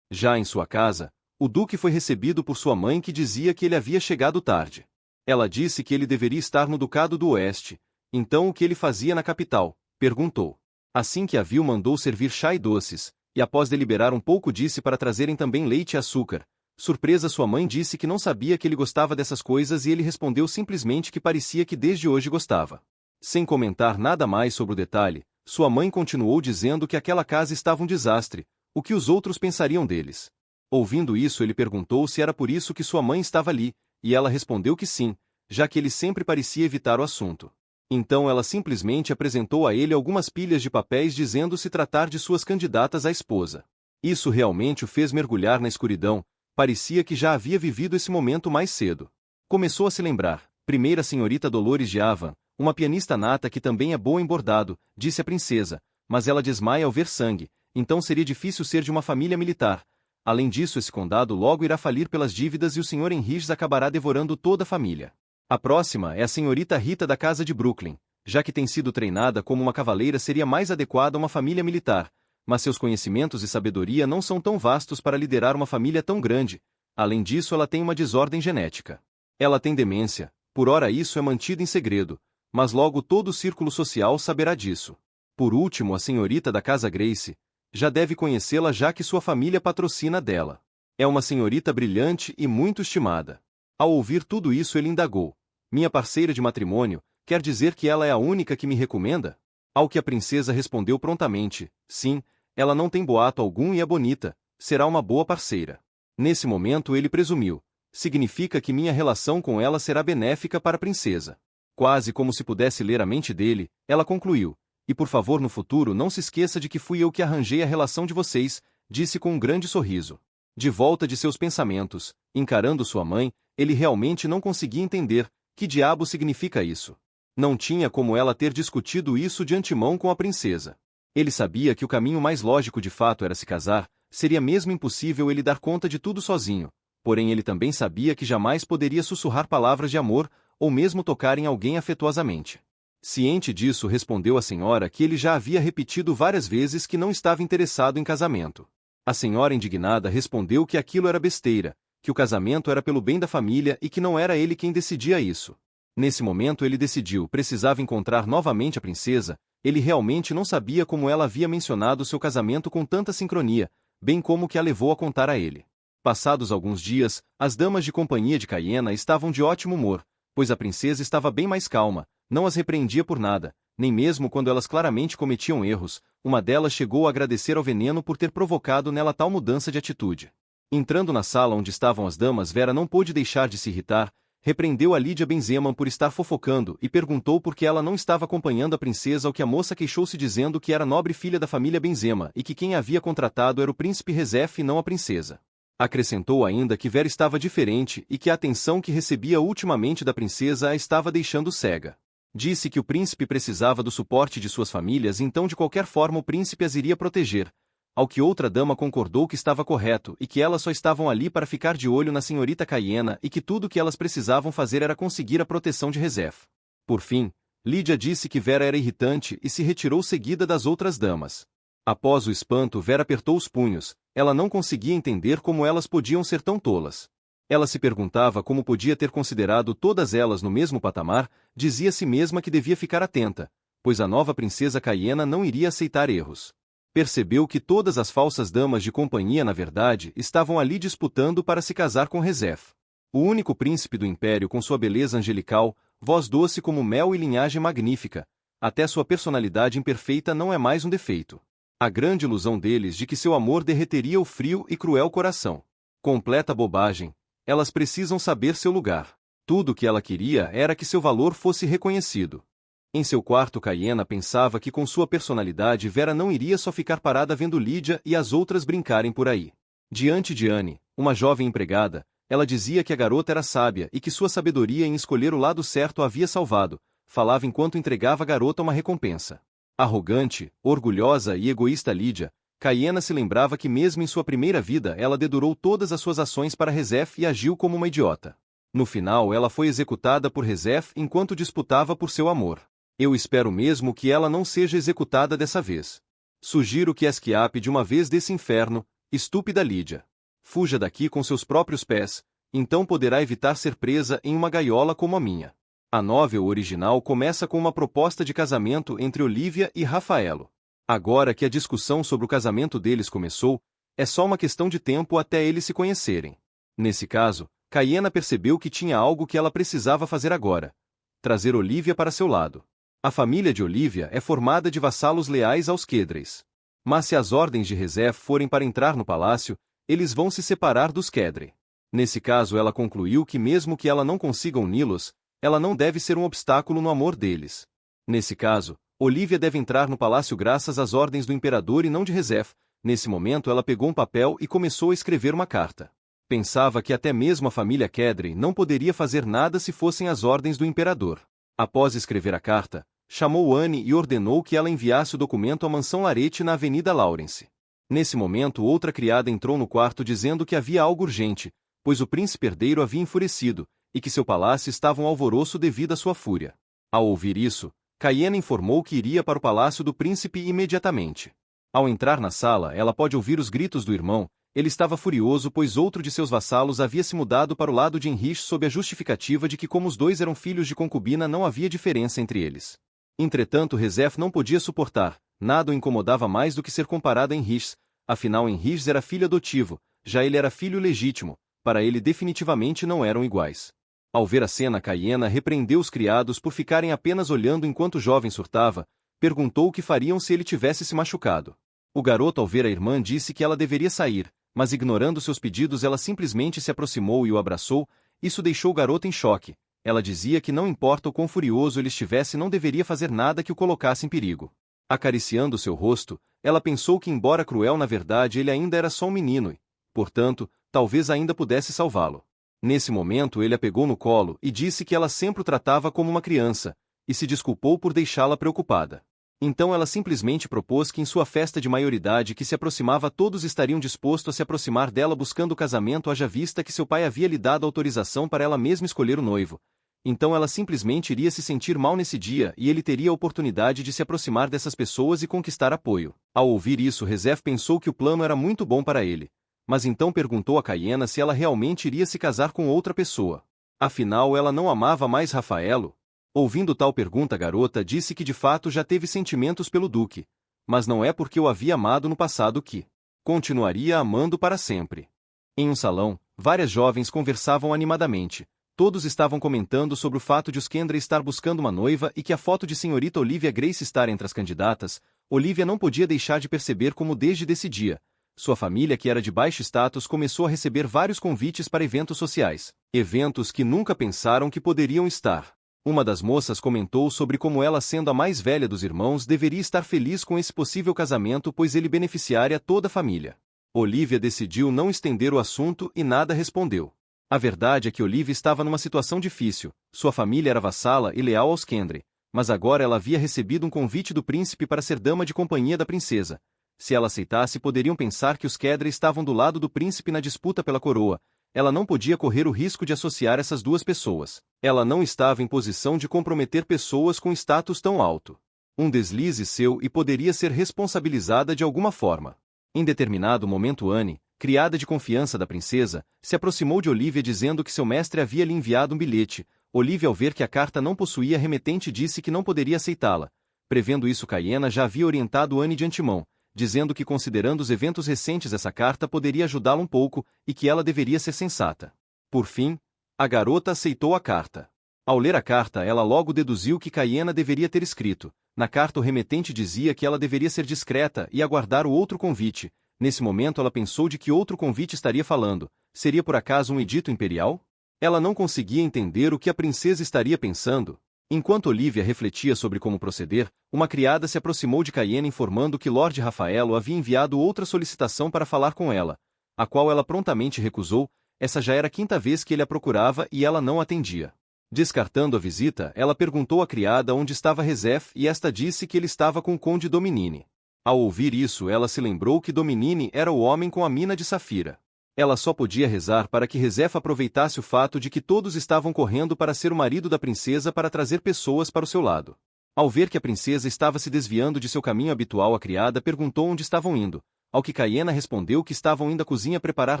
Já em sua casa, o duque foi recebido por sua mãe, que dizia que ele havia chegado tarde. Ela disse que ele deveria estar no Ducado do Oeste. Então o que ele fazia na capital? Perguntou. Assim que a viu, mandou servir chá e doces, e após deliberar um pouco disse para trazerem também leite e açúcar. Surpresa, sua mãe disse que não sabia que ele gostava dessas coisas e ele respondeu simplesmente que parecia que desde hoje gostava. Sem comentar nada mais sobre o detalhe, sua mãe continuou dizendo que aquela casa estava um desastre, o que os outros pensariam deles. Ouvindo isso, ele perguntou se era por isso que sua mãe estava ali, e ela respondeu que sim, já que ele sempre parecia evitar o assunto. Então ela simplesmente apresentou a ele algumas pilhas de papéis dizendo se tratar de suas candidatas à esposa. Isso realmente o fez mergulhar na escuridão, parecia que já havia vivido esse momento mais cedo. Começou a se lembrar. Primeiro, a senhorita Dolores de Avan, uma pianista nata que também é boa em bordado, disse a princesa, mas ela desmaia ao ver sangue, então seria difícil ser de uma família militar. Além disso, esse condado logo irá falir pelas dívidas e o Sr. Henriques acabará devorando toda a família. A próxima é a senhorita Rita da casa de Brooklyn. Já que tem sido treinada como uma cavaleira, seria mais adequada a uma família militar, mas seus conhecimentos e sabedoria não são tão vastos para liderar uma família tão grande. Além disso, ela tem uma desordem genética. Ela tem demência, por ora isso é mantido em segredo, mas logo todo o círculo social saberá disso. Por último, a senhorita da casa Grace, já deve conhecê-la já que sua família patrocina dela. É uma senhorita brilhante e muito estimada. Ao ouvir tudo isso, ele indagou: minha parceira de matrimônio, quer dizer que ela é a única que me recomenda? Ao que a princesa respondeu prontamente: sim, ela não tem boato algum e é bonita, será uma boa parceira. Nesse momento ele presumiu: significa que minha relação com ela será benéfica para a princesa. Quase como se pudesse ler a mente dele, ela concluiu: e por favor, no futuro não se esqueça de que fui eu que arranjei a relação de vocês, disse com um grande sorriso. De volta de seus pensamentos, encarando sua mãe, ele realmente não conseguia entender que diabo significa isso. Não tinha como ela ter discutido isso de antemão com a princesa. Ele sabia que o caminho mais lógico de fato era se casar, seria mesmo impossível ele dar conta de tudo sozinho, porém ele também sabia que jamais poderia sussurrar palavras de amor, ou mesmo tocar em alguém afetuosamente. Ciente disso, respondeu à senhora que ele já havia repetido várias vezes que não estava interessado em casamento. A senhora, indignada, respondeu que aquilo era besteira, que o casamento era pelo bem da família e que não era ele quem decidia isso. Nesse momento ele decidiu, precisava encontrar novamente a princesa. Ele realmente não sabia como ela havia mencionado seu casamento com tanta sincronia, bem como o que a levou a contar a ele. Passados alguns dias, as damas de companhia de Caiena estavam de ótimo humor, pois a princesa estava bem mais calma, não as repreendia por nada, nem mesmo quando elas claramente cometiam erros. Uma delas chegou a agradecer ao veneno por ter provocado nela tal mudança de atitude. Entrando na sala onde estavam as damas, Vera não pôde deixar de se irritar, repreendeu a Lídia Benzeman por estar fofocando e perguntou por que ela não estava acompanhando a princesa, ao que a moça queixou-se dizendo que era nobre filha da família Benzeman e que quem a havia contratado era o príncipe Rezef e não a princesa. Acrescentou ainda que Vera estava diferente e que a atenção que recebia ultimamente da princesa a estava deixando cega. Disse que o príncipe precisava do suporte de suas famílias, então de qualquer forma o príncipe as iria proteger, ao que outra dama concordou que estava correto e que elas só estavam ali para ficar de olho na senhorita Caiena e que tudo o que elas precisavam fazer era conseguir a proteção de Rezef. Por fim, Lídia disse que Vera era irritante e se retirou seguida das outras damas. Após o espanto, Vera apertou os punhos, ela não conseguia entender como elas podiam ser tão tolas. Ela se perguntava como podia ter considerado todas elas no mesmo patamar, dizia a si mesma que devia ficar atenta, pois a nova princesa Caiena não iria aceitar erros. Percebeu que todas as falsas damas de companhia na verdade estavam ali disputando para se casar com Rezef. O único príncipe do império com sua beleza angelical, voz doce como mel e linhagem magnífica, até sua personalidade imperfeita não é mais um defeito. A grande ilusão deles de que seu amor derreteria o frio e cruel coração. Completa bobagem. Elas precisam saber seu lugar. Tudo o que ela queria era que seu valor fosse reconhecido. Em seu quarto, Caiena pensava que com sua personalidade Vera não iria só ficar parada vendo Lídia e as outras brincarem por aí. Diante de Anne, uma jovem empregada, ela dizia que a garota era sábia e que sua sabedoria em escolher o lado certo a havia salvado, falava enquanto entregava à garota uma recompensa. Arrogante, orgulhosa e egoísta Lídia, Caiena se lembrava que mesmo em sua primeira vida ela dedurou todas as suas ações para Rezef e agiu como uma idiota. No final ela foi executada por Rezef enquanto disputava por seu amor. Eu espero mesmo que ela não seja executada dessa vez. Sugiro que escape de uma vez desse inferno, estúpida Lídia. Fuja daqui com seus próprios pés, então poderá evitar ser presa em uma gaiola como a minha. A novel original começa com uma proposta de casamento entre Olivia e Rafaelo. Agora que a discussão sobre o casamento deles começou, é só uma questão de tempo até eles se conhecerem. Nesse caso, Caiena percebeu que tinha algo que ela precisava fazer agora: trazer Olivia para seu lado. A família de Olivia é formada de vassalos leais aos Kedreis. Mas se as ordens de Rezef forem para entrar no palácio, eles vão se separar dos Kedre. Nesse caso ela concluiu que mesmo que ela não consiga uni-los, ela não deve ser um obstáculo no amor deles. Nesse caso, Olivia deve entrar no palácio graças às ordens do imperador e não de Rezef. Nesse momento ela pegou um papel e começou a escrever uma carta. Pensava que até mesmo a família Kedre não poderia fazer nada se fossem as ordens do imperador. Após escrever a carta, chamou Anne e ordenou que ela enviasse o documento à mansão Larete na Avenida Lawrence. Nesse momento outra criada entrou no quarto dizendo que havia algo urgente, pois o príncipe herdeiro havia enfurecido, e que seu palácio estava um alvoroço devido à sua fúria. Ao ouvir isso, Caiena informou que iria para o palácio do príncipe imediatamente. Ao entrar na sala, ela pôde ouvir os gritos do irmão. Ele estava furioso pois outro de seus vassalos havia se mudado para o lado de Henrich sob a justificativa de que como os dois eram filhos de concubina não havia diferença entre eles. Entretanto Rezef não podia suportar, nada o incomodava mais do que ser comparado a Henrich, afinal Henrich era filho adotivo, já ele era filho legítimo, para ele definitivamente não eram iguais. Ao ver a cena, Caiena repreendeu os criados por ficarem apenas olhando enquanto o jovem surtava, perguntou o que fariam se ele tivesse se machucado. O garoto ao ver a irmã disse que ela deveria sair, mas ignorando seus pedidos ela simplesmente se aproximou e o abraçou. Isso deixou o garoto em choque. Ela dizia que não importa o quão furioso ele estivesse não deveria fazer nada que o colocasse em perigo. Acariciando seu rosto, ela pensou que embora cruel na verdade ele ainda era só um menino e, portanto, talvez ainda pudesse salvá-lo. Nesse momento ele a pegou no colo e disse que ela sempre o tratava como uma criança, e se desculpou por deixá-la preocupada. Então ela simplesmente propôs que em sua festa de maioridade que se aproximava todos estariam dispostos a se aproximar dela buscando o casamento haja vista que seu pai havia lhe dado autorização para ela mesma escolher o noivo. Então ela simplesmente iria se sentir mal nesse dia e ele teria a oportunidade de se aproximar dessas pessoas e conquistar apoio. Ao ouvir isso Rezef pensou que o plano era muito bom para ele, mas então perguntou a Caiena se ela realmente iria se casar com outra pessoa. Afinal ela não amava mais Rafaelo? Ouvindo tal pergunta a garota disse que de fato já teve sentimentos pelo duque, mas não é porque o havia amado no passado que continuaria amando para sempre. Em um salão, várias jovens conversavam animadamente. Todos estavam comentando sobre o fato de os Kendra estar buscando uma noiva e que a foto de senhorita Olivia Grace estar entre as candidatas. Olivia não podia deixar de perceber como desde esse dia, sua família que era de baixo status começou a receber vários convites para eventos sociais, eventos que nunca pensaram que poderiam estar. Uma das moças comentou sobre como ela, sendo a mais velha dos irmãos, deveria estar feliz com esse possível casamento pois ele beneficiaria toda a família. Olivia decidiu não estender o assunto e nada respondeu. A verdade é que Olivia estava numa situação difícil, sua família era vassala e leal aos Kendra, mas agora ela havia recebido um convite do príncipe para ser dama de companhia da princesa. Se ela aceitasse, poderiam pensar que os Kedra estavam do lado do príncipe na disputa pela coroa. Ela não podia correr o risco de associar essas duas pessoas. Ela não estava em posição de comprometer pessoas com status tão alto. Um deslize seu e poderia ser responsabilizada de alguma forma. Em determinado momento, Anne, criada de confiança da princesa, se aproximou de Olivia dizendo que seu mestre havia lhe enviado um bilhete. Olivia, ao ver que a carta não possuía remetente, disse que não poderia aceitá-la. Prevendo isso, Caiena já havia orientado Anne de antemão, dizendo que, considerando os eventos recentes, essa carta poderia ajudá-la um pouco e que ela deveria ser sensata. Por fim, a garota aceitou a carta. Ao ler a carta, ela logo deduziu que Caiena deveria ter escrito. Na carta, o remetente dizia que ela deveria ser discreta e aguardar o outro convite. Nesse momento, ela pensou de que outro convite estaria falando. Seria por acaso um edito imperial? Ela não conseguia entender o que a princesa estaria pensando. Enquanto Olivia refletia sobre como proceder, uma criada se aproximou de Caiena informando que Lord Rafaelo havia enviado outra solicitação para falar com ela, a qual ela prontamente recusou. Essa já era a quinta vez que ele a procurava e ela não atendia. Descartando a visita, ela perguntou à criada onde estava Rezef e esta disse que ele estava com o conde Dominini. Ao ouvir isso, ela se lembrou que Dominini era o homem com a mina de safira. Ela só podia rezar para que Rezef aproveitasse o fato de que todos estavam correndo para ser o marido da princesa para trazer pessoas para o seu lado. Ao ver que a princesa estava se desviando de seu caminho habitual, a criada perguntou onde estavam indo, ao que Caiena respondeu que estavam indo à cozinha preparar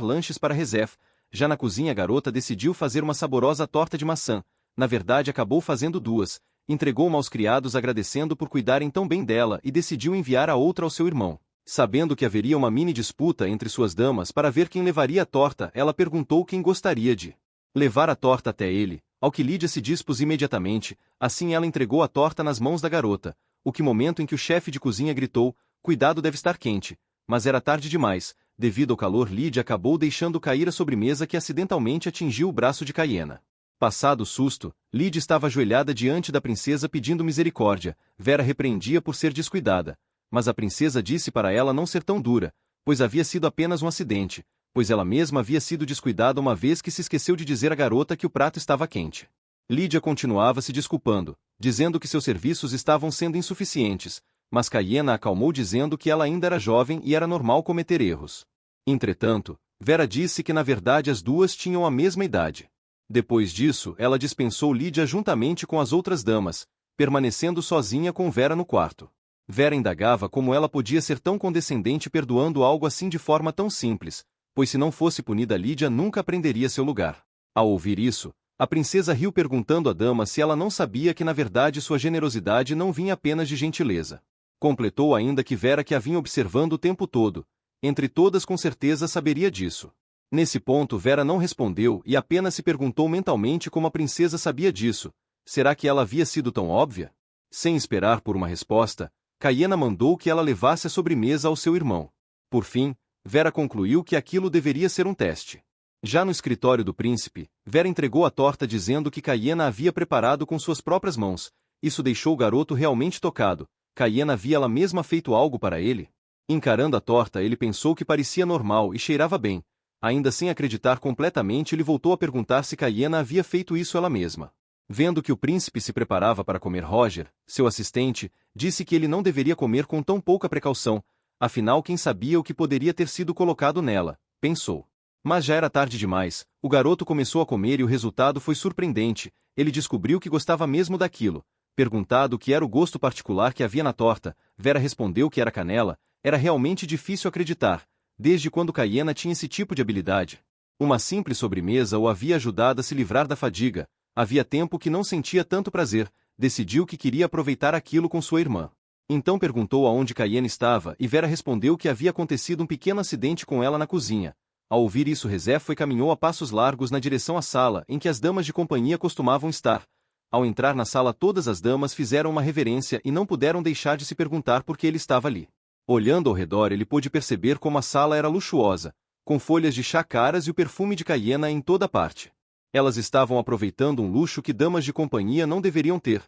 lanches para Rezef. Já na cozinha, a garota decidiu fazer uma saborosa torta de maçã. Na verdade, acabou fazendo duas, entregou-uma aos criados agradecendo por cuidarem tão bem dela e decidiu enviar a outra ao seu irmão. Sabendo que haveria uma mini disputa entre suas damas para ver quem levaria a torta, ela perguntou quem gostaria de levar a torta até ele, ao que Lídia se dispôs imediatamente. Assim ela entregou a torta nas mãos da garota, o que momento em que o chefe de cozinha gritou, "Cuidado, deve estar quente", mas era tarde demais. Devido ao calor, Lídia acabou deixando cair a sobremesa que acidentalmente atingiu o braço de Caiena. Passado o susto, Lídia estava ajoelhada diante da princesa pedindo misericórdia. Vera repreendia por ser descuidada, mas a princesa disse para ela não ser tão dura, pois havia sido apenas um acidente, pois ela mesma havia sido descuidada uma vez que se esqueceu de dizer à garota que o prato estava quente. Lídia continuava se desculpando, dizendo que seus serviços estavam sendo insuficientes, mas Caiena a acalmou dizendo que ela ainda era jovem e era normal cometer erros. Entretanto, Vera disse que na verdade as duas tinham a mesma idade. Depois disso, ela dispensou Lídia juntamente com as outras damas, permanecendo sozinha com Vera no quarto. Vera indagava como ela podia ser tão condescendente perdoando algo assim de forma tão simples, pois se não fosse punida, Lídia nunca aprenderia seu lugar. Ao ouvir isso, a princesa riu perguntando à dama se ela não sabia que na verdade sua generosidade não vinha apenas de gentileza. Completou ainda que Vera que a vinha observando o tempo todo, entre todas com certeza saberia disso. Nesse ponto Vera não respondeu e apenas se perguntou mentalmente como a princesa sabia disso. Será que ela havia sido tão óbvia? Sem esperar por uma resposta, Caiena mandou que ela levasse a sobremesa ao seu irmão. Por fim, Vera concluiu que aquilo deveria ser um teste. Já no escritório do príncipe, Vera entregou a torta dizendo que Caiena a havia preparado com suas próprias mãos. Isso deixou o garoto realmente tocado. Caiena havia ela mesma feito algo para ele? Encarando a torta, ele pensou que parecia normal e cheirava bem. Ainda sem acreditar completamente, ele voltou a perguntar se Caiena havia feito isso ela mesma. Vendo que o príncipe se preparava para comer, Roger, seu assistente, disse que ele não deveria comer com tão pouca precaução, afinal quem sabia o que poderia ter sido colocado nela, pensou. Mas já era tarde demais, o garoto começou a comer e o resultado foi surpreendente. Ele descobriu que gostava mesmo daquilo. Perguntado o que era o gosto particular que havia na torta, Vera respondeu que era canela. Era realmente difícil acreditar. Desde quando Caiena tinha esse tipo de habilidade? Uma simples sobremesa o havia ajudado a se livrar da fadiga. Havia tempo que não sentia tanto prazer. Decidiu que queria aproveitar aquilo com sua irmã. Então perguntou aonde Caiena estava e Vera respondeu que havia acontecido um pequeno acidente com ela na cozinha. Ao ouvir isso, Rezé foi e caminhou a passos largos na direção à sala em que as damas de companhia costumavam estar. Ao entrar na sala, todas as damas fizeram uma reverência e não puderam deixar de se perguntar por que ele estava ali. Olhando ao redor, ele pôde perceber como a sala era luxuosa, com folhas de chá caras e o perfume de Caiena em toda parte. Elas estavam aproveitando um luxo que damas de companhia não deveriam ter.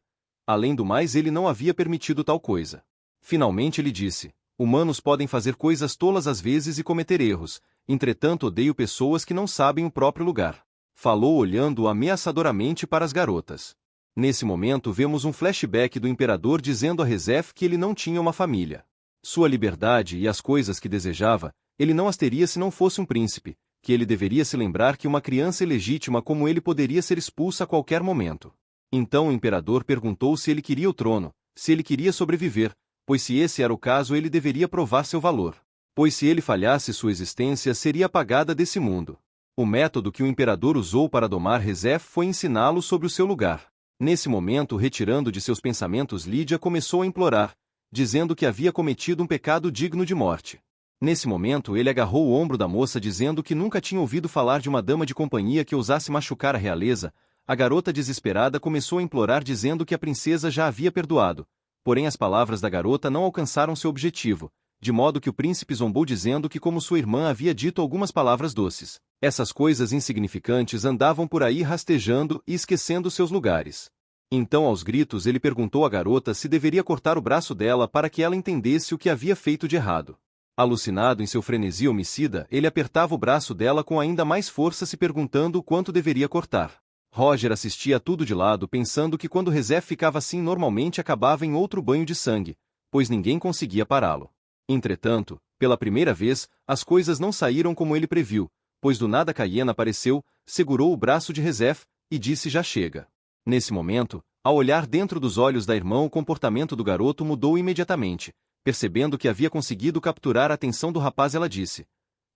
Além do mais, ele não havia permitido tal coisa. Finalmente ele disse: humanos podem fazer coisas tolas às vezes e cometer erros, entretanto odeio pessoas que não sabem o próprio lugar. Falou olhando ameaçadoramente para as garotas. Nesse momento vemos um flashback do imperador dizendo a Rezef que ele não tinha uma família. Sua liberdade e as coisas que desejava, ele não as teria se não fosse um príncipe, que ele deveria se lembrar que uma criança ilegítima como ele poderia ser expulsa a qualquer momento. Então o imperador perguntou se ele queria o trono, se ele queria sobreviver, pois se esse era o caso ele deveria provar seu valor. Pois se ele falhasse sua existência seria apagada desse mundo. O método que o imperador usou para domar Rezef foi ensiná-lo sobre o seu lugar. Nesse momento, retirando de seus pensamentos Lídia começou a implorar, dizendo que havia cometido um pecado digno de morte. Nesse momento ele agarrou o ombro da moça dizendo que nunca tinha ouvido falar de uma dama de companhia que ousasse machucar a realeza. A garota desesperada começou a implorar dizendo que a princesa já havia perdoado, porém as palavras da garota não alcançaram seu objetivo, de modo que o príncipe zombou dizendo que como sua irmã havia dito algumas palavras doces, essas coisas insignificantes andavam por aí rastejando e esquecendo seus lugares. Então aos gritos ele perguntou à garota se deveria cortar o braço dela para que ela entendesse o que havia feito de errado. Alucinado em seu frenesi homicida, ele apertava o braço dela com ainda mais força se perguntando o quanto deveria cortar. Roger assistia a tudo de lado pensando que quando Rezef ficava assim normalmente acabava em outro banho de sangue, pois ninguém conseguia pará-lo. Entretanto, pela primeira vez, as coisas não saíram como ele previu, pois do nada Caiena apareceu, segurou o braço de Rezef, e disse já chega. Nesse momento, ao olhar dentro dos olhos da irmã o comportamento do garoto mudou imediatamente. Percebendo que havia conseguido capturar a atenção do rapaz ela disse: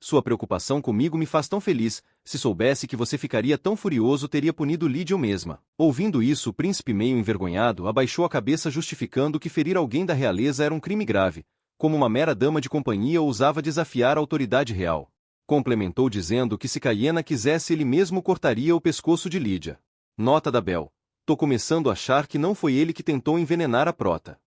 sua preocupação comigo me faz tão feliz, se soubesse que você ficaria tão furioso teria punido Lídia mesma. Ouvindo isso o príncipe meio envergonhado abaixou a cabeça justificando que ferir alguém da realeza era um crime grave, como uma mera dama de companhia ousava desafiar a autoridade real. Complementou dizendo que se Caiena quisesse ele mesmo cortaria o pescoço de Lídia. Nota da Bel. Tô começando a achar que não foi ele que tentou envenenar a prota.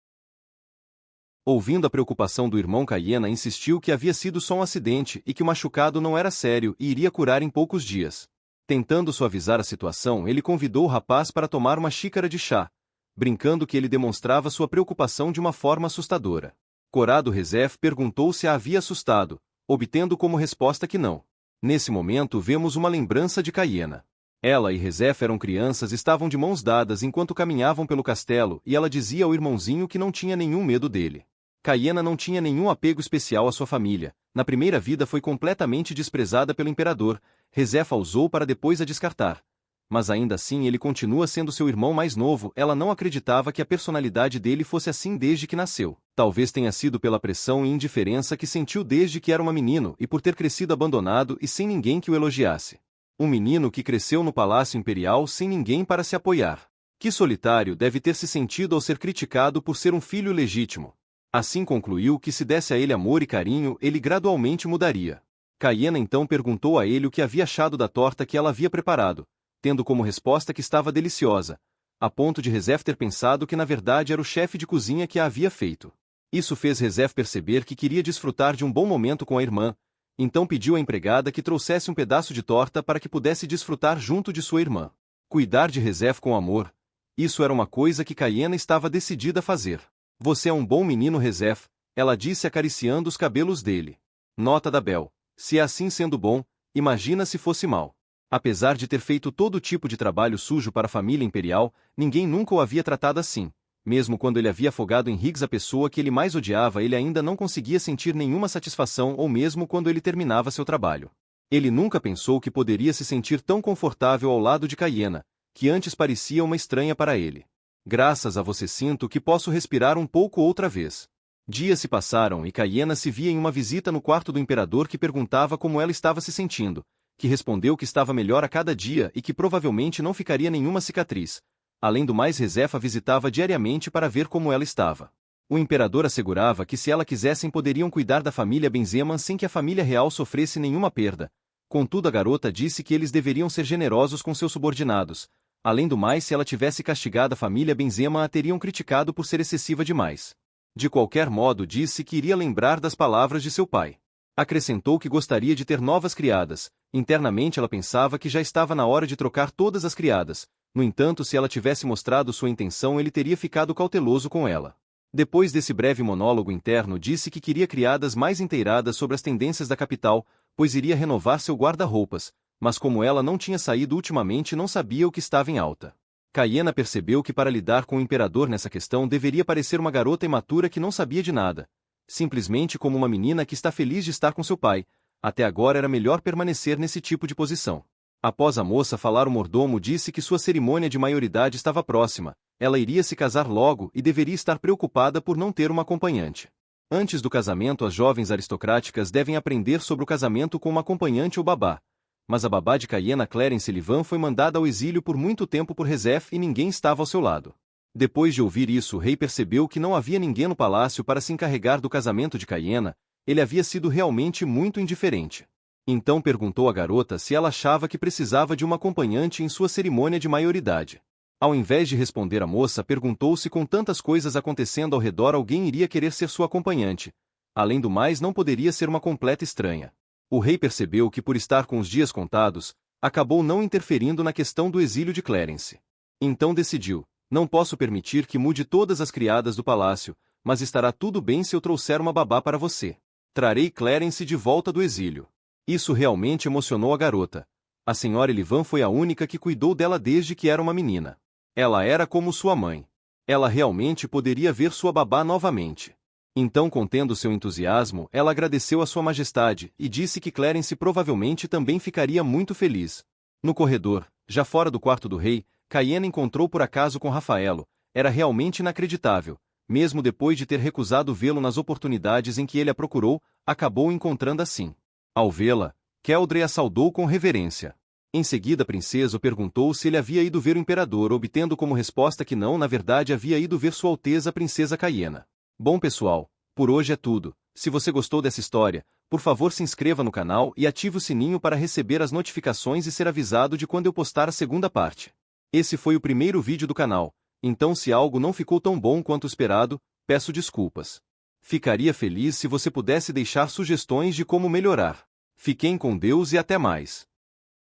Ouvindo a preocupação do irmão Caiena insistiu que havia sido só um acidente e que o machucado não era sério e iria curar em poucos dias. Tentando suavizar a situação ele convidou o rapaz para tomar uma xícara de chá, brincando que ele demonstrava sua preocupação de uma forma assustadora. Corado Rezef perguntou se a havia assustado, obtendo como resposta que não. Nesse momento vemos uma lembrança de Caiena. Ela e Rezef eram crianças, estavam de mãos dadas enquanto caminhavam pelo castelo e ela dizia ao irmãozinho que não tinha nenhum medo dele. Caiena não tinha nenhum apego especial à sua família, na primeira vida foi completamente desprezada pelo imperador, Rezef a usou para depois a descartar. Mas ainda assim ele continua sendo seu irmão mais novo, ela não acreditava que a personalidade dele fosse assim desde que nasceu. Talvez tenha sido pela pressão e indiferença que sentiu desde que era um menino e por ter crescido abandonado e sem ninguém que o elogiasse. Um menino que cresceu no palácio imperial sem ninguém para se apoiar. Que solitário deve ter se sentido ao ser criticado por ser um filho legítimo. Assim concluiu que se desse a ele amor e carinho, ele gradualmente mudaria. Caiena então perguntou a ele o que havia achado da torta que ela havia preparado, tendo como resposta que estava deliciosa, a ponto de Rezef ter pensado que na verdade era o chefe de cozinha que a havia feito. Isso fez Rezef perceber que queria desfrutar de um bom momento com a irmã, então pediu à empregada que trouxesse um pedaço de torta para que pudesse desfrutar junto de sua irmã. Cuidar de Rezef com amor, isso era uma coisa que Caiena estava decidida a fazer. Você é um bom menino Rezef, ela disse acariciando os cabelos dele. Nota da Bel. Se é assim sendo bom, imagina se fosse mal. Apesar de ter feito todo tipo de trabalho sujo para a família imperial, ninguém nunca o havia tratado assim. Mesmo quando ele havia afogado em Higgs a pessoa que ele mais odiava, ele ainda não conseguia sentir nenhuma satisfação ou mesmo quando ele terminava seu trabalho. Ele nunca pensou que poderia se sentir tão confortável ao lado de Caiena, que antes parecia uma estranha para ele. Graças a você sinto que posso respirar um pouco outra vez. Dias se passaram e Caiena se via em uma visita no quarto do imperador que perguntava como ela estava se sentindo, que respondeu que estava melhor a cada dia e que provavelmente não ficaria nenhuma cicatriz. Além do mais, Rezef a visitava diariamente para ver como ela estava. O imperador assegurava que se ela quisessem poderiam cuidar da família Benzeman sem que a família real sofresse nenhuma perda. Contudo a garota disse que eles deveriam ser generosos com seus subordinados. Além do mais, se ela tivesse castigado a família Benzeman a teriam criticado por ser excessiva demais. De qualquer modo disse que iria lembrar das palavras de seu pai. Acrescentou que gostaria de ter novas criadas. Internamente ela pensava que já estava na hora de trocar todas as criadas. No entanto, se ela tivesse mostrado sua intenção ele teria ficado cauteloso com ela. Depois desse breve monólogo interno disse que queria criadas mais inteiradas sobre as tendências da capital, pois iria renovar seu guarda-roupas, mas como ela não tinha saído ultimamente não sabia o que estava em alta. Caiena percebeu que para lidar com o imperador nessa questão deveria parecer uma garota imatura que não sabia de nada, simplesmente como uma menina que está feliz de estar com seu pai. Até agora era melhor permanecer nesse tipo de posição. Após a moça falar, o mordomo disse que sua cerimônia de maioridade estava próxima, ela iria se casar logo e deveria estar preocupada por não ter uma acompanhante. Antes do casamento, as jovens aristocráticas devem aprender sobre o casamento com uma acompanhante ou babá. Mas a babá de Caiena, Clarence Livan, foi mandada ao exílio por muito tempo por Rezef e ninguém estava ao seu lado. Depois de ouvir isso, o rei percebeu que não havia ninguém no palácio para se encarregar do casamento de Caiena. Ele havia sido realmente muito indiferente. Então perguntou à garota se ela achava que precisava de uma acompanhante em sua cerimônia de maioridade. Ao invés de responder, a moça perguntou se com tantas coisas acontecendo ao redor alguém iria querer ser sua acompanhante. Além do mais, não poderia ser uma completa estranha. O rei percebeu que, por estar com os dias contados, acabou não interferindo na questão do exílio de Clarence. Então decidiu: não posso permitir que mude todas as criadas do palácio, mas estará tudo bem se eu trouxer uma babá para você. Trarei Clarence de volta do exílio. Isso realmente emocionou a garota. A senhora Livan foi a única que cuidou dela desde que era uma menina. Ela era como sua mãe. Ela realmente poderia ver sua babá novamente. Então, contendo seu entusiasmo, ela agradeceu a sua majestade e disse que Clarence provavelmente também ficaria muito feliz. No corredor, já fora do quarto do rei, Caiena encontrou por acaso com Rafaelo. Era realmente inacreditável. Mesmo depois de ter recusado vê-lo nas oportunidades em que ele a procurou, acabou encontrando assim. Ao vê-la, Keldre a saudou com reverência. Em seguida, a princesa perguntou se ele havia ido ver o imperador, obtendo como resposta que não, na verdade havia ido ver Sua Alteza a Princesa Caiena. Bom pessoal, por hoje é tudo. Se você gostou dessa história, por favor se inscreva no canal e ative o sininho para receber as notificações e ser avisado de quando eu postar a segunda parte. Esse foi o primeiro vídeo do canal, então se algo não ficou tão bom quanto esperado, peço desculpas. Ficaria feliz se você pudesse deixar sugestões de como melhorar. Fiquem com Deus e até mais.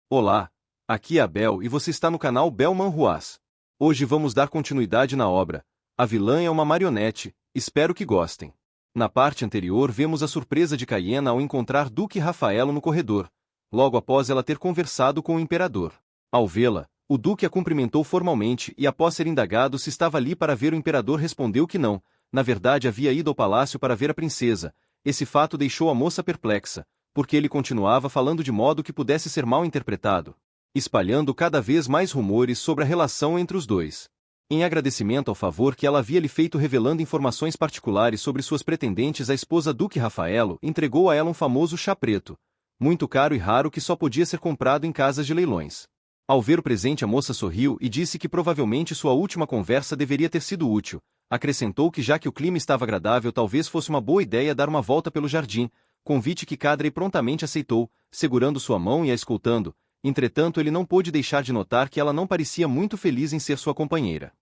Olá, aqui é a Bel e você está no canal Belman Ruas. Hoje vamos dar continuidade na obra A Vilã é uma Marionete. Espero que gostem. Na parte anterior vemos a surpresa de Caiena ao encontrar Duque Rafaelo no corredor, logo após ela ter conversado com o imperador. Ao vê-la, o Duque a cumprimentou formalmente e, após ser indagado se estava ali para ver o imperador, respondeu que não, na verdade havia ido ao palácio para ver a princesa. Esse fato deixou a moça perplexa, porque ele continuava falando de modo que pudesse ser mal interpretado, espalhando cada vez mais rumores sobre a relação entre os dois. Em agradecimento ao favor que ela havia lhe feito revelando informações particulares sobre suas pretendentes, a esposa Duque Rafaelo entregou a ela um famoso chá preto, muito caro e raro que só podia ser comprado em casas de leilões. Ao ver o presente, a moça sorriu e disse que provavelmente sua última conversa deveria ter sido útil. Acrescentou que, já que o clima estava agradável, talvez fosse uma boa ideia dar uma volta pelo jardim, convite que Kadri prontamente aceitou, segurando sua mão e a escoltando. Entretanto, ele não pôde deixar de notar que ela não parecia muito feliz em ser sua companheira.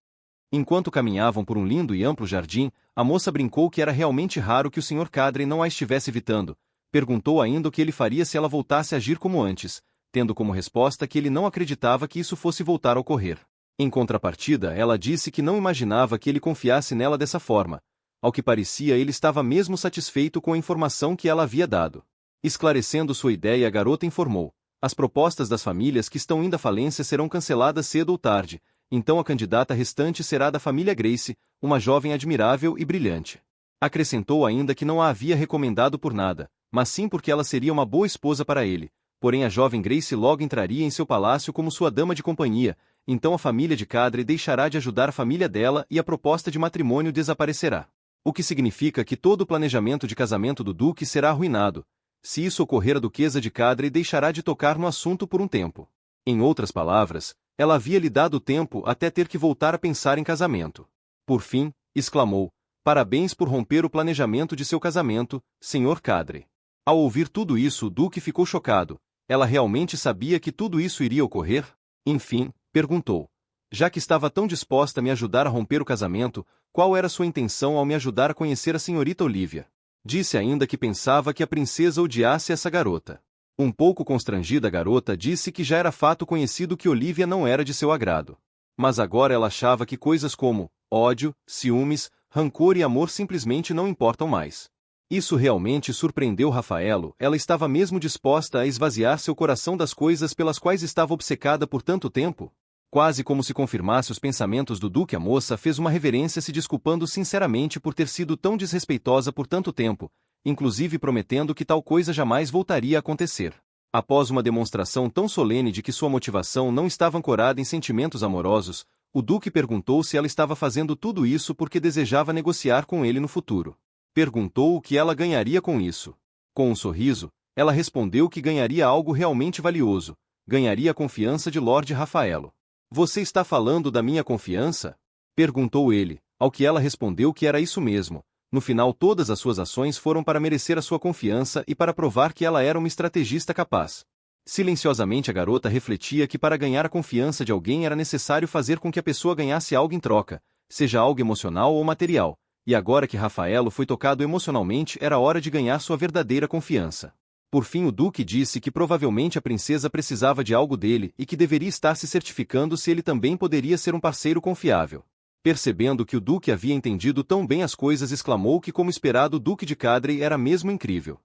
Enquanto caminhavam por um lindo e amplo jardim, a moça brincou que era realmente raro que o Sr. Kadri não a estivesse evitando. Perguntou ainda o que ele faria se ela voltasse a agir como antes, tendo como resposta que ele não acreditava que isso fosse voltar a ocorrer. Em contrapartida, ela disse que não imaginava que ele confiasse nela dessa forma. Ao que parecia, ele estava mesmo satisfeito com a informação que ela havia dado. Esclarecendo sua ideia, a garota informou: as propostas das famílias que estão indo à falência serão canceladas cedo ou tarde, então a candidata restante será da família Grace, uma jovem admirável e brilhante. Acrescentou ainda que não a havia recomendado por nada, mas sim porque ela seria uma boa esposa para ele. Porém, a jovem Grace logo entraria em seu palácio como sua dama de companhia, então a família de Kadri deixará de ajudar a família dela e a proposta de matrimônio desaparecerá. O que significa que todo o planejamento de casamento do duque será arruinado. Se isso ocorrer, a duquesa de Kadri deixará de tocar no assunto por um tempo. Em outras palavras, ela havia lhe dado tempo até ter que voltar a pensar em casamento. Por fim, exclamou: parabéns por romper o planejamento de seu casamento, Sr. Kadri. Ao ouvir tudo isso, o duque ficou chocado. Ela realmente sabia que tudo isso iria ocorrer? Enfim, perguntou: já que estava tão disposta a me ajudar a romper o casamento, qual era sua intenção ao me ajudar a conhecer a senhorita Olivia? Disse ainda que pensava que a princesa odiasse essa garota. Um pouco constrangida, a garota disse que já era fato conhecido que Olivia não era de seu agrado. Mas agora ela achava que coisas como ódio, ciúmes, rancor e amor simplesmente não importam mais. Isso realmente surpreendeu Rafaelo. Ela estava mesmo disposta a esvaziar seu coração das coisas pelas quais estava obcecada por tanto tempo? Quase como se confirmasse os pensamentos do Duque, a moça fez uma reverência, se desculpando sinceramente por ter sido tão desrespeitosa por tanto tempo, inclusive prometendo que tal coisa jamais voltaria a acontecer. Após uma demonstração tão solene de que sua motivação não estava ancorada em sentimentos amorosos, o Duque perguntou se ela estava fazendo tudo isso porque desejava negociar com ele no futuro. Perguntou o que ela ganharia com isso. Com um sorriso, ela respondeu que ganharia algo realmente valioso, ganharia a confiança de Lord Rafaelo. Você está falando da minha confiança? Perguntou ele, ao que ela respondeu que era isso mesmo. No final, todas as suas ações foram para merecer a sua confiança e para provar que ela era uma estrategista capaz. Silenciosamente a garota refletia que para ganhar a confiança de alguém era necessário fazer com que a pessoa ganhasse algo em troca, seja algo emocional ou material, e agora que Rafaelo foi tocado emocionalmente era hora de ganhar sua verdadeira confiança. Por fim o Duque disse que provavelmente a princesa precisava de algo dele e que deveria estar se certificando se ele também poderia ser um parceiro confiável. Percebendo que o Duque havia entendido tão bem as coisas, exclamou que, como esperado, o Duque de Cadrey era mesmo incrível.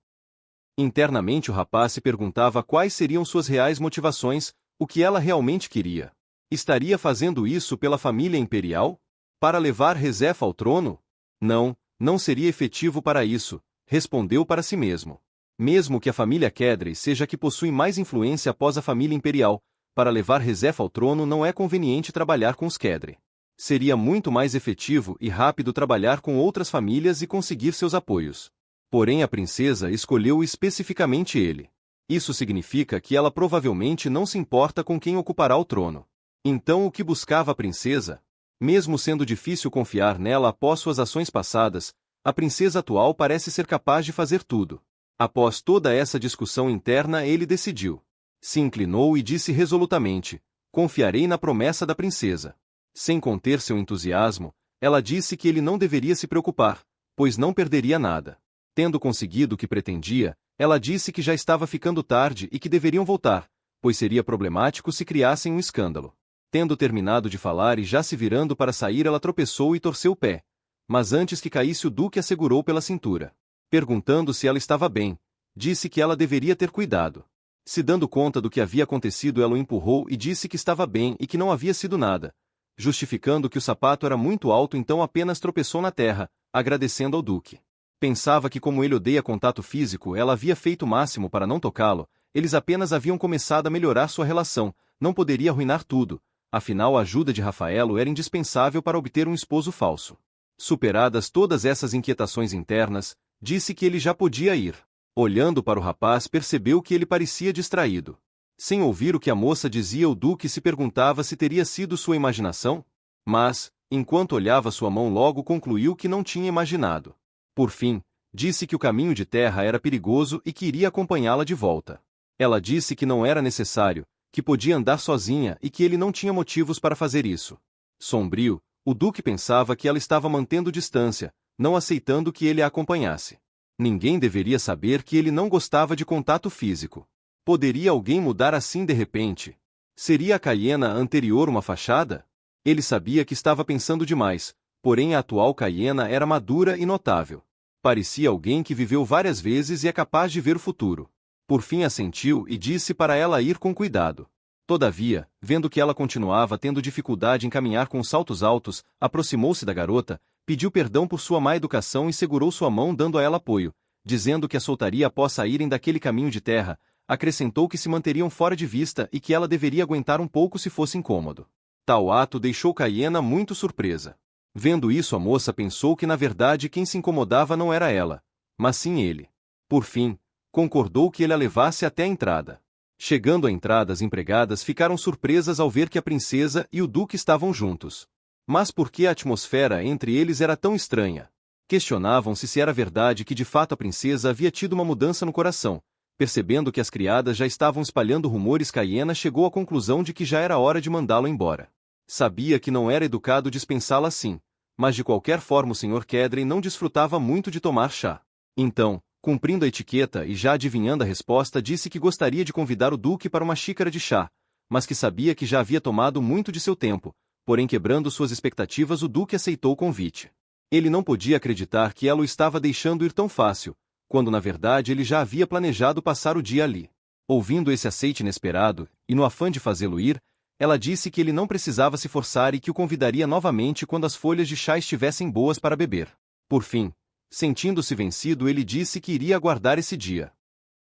Internamente o rapaz se perguntava quais seriam suas reais motivações, o que ela realmente queria. Estaria fazendo isso pela família imperial? Para levar Rezefa ao trono? Não, não seria efetivo para isso, respondeu para si mesmo. Mesmo que a família Cadrey seja a que possui mais influência após a família imperial, para levar Rezefa ao trono não é conveniente trabalhar com os Cadrey. Seria muito mais efetivo e rápido trabalhar com outras famílias e conseguir seus apoios. Porém a princesa escolheu especificamente ele. Isso significa que ela provavelmente não se importa com quem ocupará o trono. Então o que buscava a princesa? Mesmo sendo difícil confiar nela após suas ações passadas, a princesa atual parece ser capaz de fazer tudo. Após toda essa discussão interna ele decidiu. Se inclinou e disse resolutamente, confiarei na promessa da princesa. Sem conter seu entusiasmo, ela disse que ele não deveria se preocupar, pois não perderia nada. Tendo conseguido o que pretendia, ela disse que já estava ficando tarde e que deveriam voltar, pois seria problemático se criassem um escândalo. Tendo terminado de falar e já se virando para sair, ela tropeçou e torceu o pé. Mas antes que caísse, o Duque a segurou pela cintura. Perguntando se ela estava bem, disse que ela deveria ter cuidado. Se dando conta do que havia acontecido, ela o empurrou e disse que estava bem e que não havia sido nada, justificando que o sapato era muito alto, então apenas tropeçou na terra, agradecendo ao Duque. Pensava que, como ele odeia contato físico, ela havia feito o máximo para não tocá-lo, eles apenas haviam começado a melhorar sua relação, não poderia arruinar tudo, afinal a ajuda de Rafaelo era indispensável para obter um esposo falso. Superadas todas essas inquietações internas, disse que ele já podia ir. Olhando para o rapaz, percebeu que ele parecia distraído. Sem ouvir o que a moça dizia, o Duque se perguntava se teria sido sua imaginação, mas, enquanto olhava sua mão, logo concluiu que não tinha imaginado. Por fim, disse que o caminho de terra era perigoso e que iria acompanhá-la de volta. Ela disse que não era necessário, que podia andar sozinha e que ele não tinha motivos para fazer isso. Sombrio, o Duque pensava que ela estava mantendo distância, não aceitando que ele a acompanhasse. Ninguém deveria saber que ele não gostava de contato físico. Poderia alguém mudar assim de repente? Seria a Caiena anterior uma fachada? Ele sabia que estava pensando demais, porém a atual Caiena era madura e notável. Parecia alguém que viveu várias vezes e é capaz de ver o futuro. Por fim assentiu e disse para ela ir com cuidado. Todavia, vendo que ela continuava tendo dificuldade em caminhar com saltos altos, aproximou-se da garota, pediu perdão por sua má educação e segurou sua mão, dando a ela apoio, dizendo que a soltaria após saírem daquele caminho de terra. Acrescentou que se manteriam fora de vista e que ela deveria aguentar um pouco se fosse incômodo. Tal ato deixou Caiena muito surpresa. Vendo isso, a moça pensou que na verdade quem se incomodava não era ela, mas sim ele. Por fim, concordou que ele a levasse até a entrada. Chegando à entrada, as empregadas ficaram surpresas ao ver que a princesa e o Duque estavam juntos. Mas por que a atmosfera entre eles era tão estranha? Questionavam-se se era verdade que de fato a princesa havia tido uma mudança no coração. Percebendo que as criadas já estavam espalhando rumores, Caiena chegou à conclusão de que já era hora de mandá-lo embora. Sabia que não era educado dispensá-la assim, mas de qualquer forma o Sr. Cadrey não desfrutava muito de tomar chá. Então, cumprindo a etiqueta e já adivinhando a resposta, disse que gostaria de convidar o Duque para uma xícara de chá, mas que sabia que já havia tomado muito de seu tempo, porém quebrando suas expectativas, o Duque aceitou o convite. Ele não podia acreditar que ela o estava deixando ir tão fácil, quando na verdade ele já havia planejado passar o dia ali. Ouvindo esse aceite inesperado, e no afã de fazê-lo ir, Ela disse que ele não precisava se forçar e que o convidaria novamente quando as folhas de chá estivessem boas para beber. Por fim, sentindo-se vencido, ele disse que iria aguardar esse dia.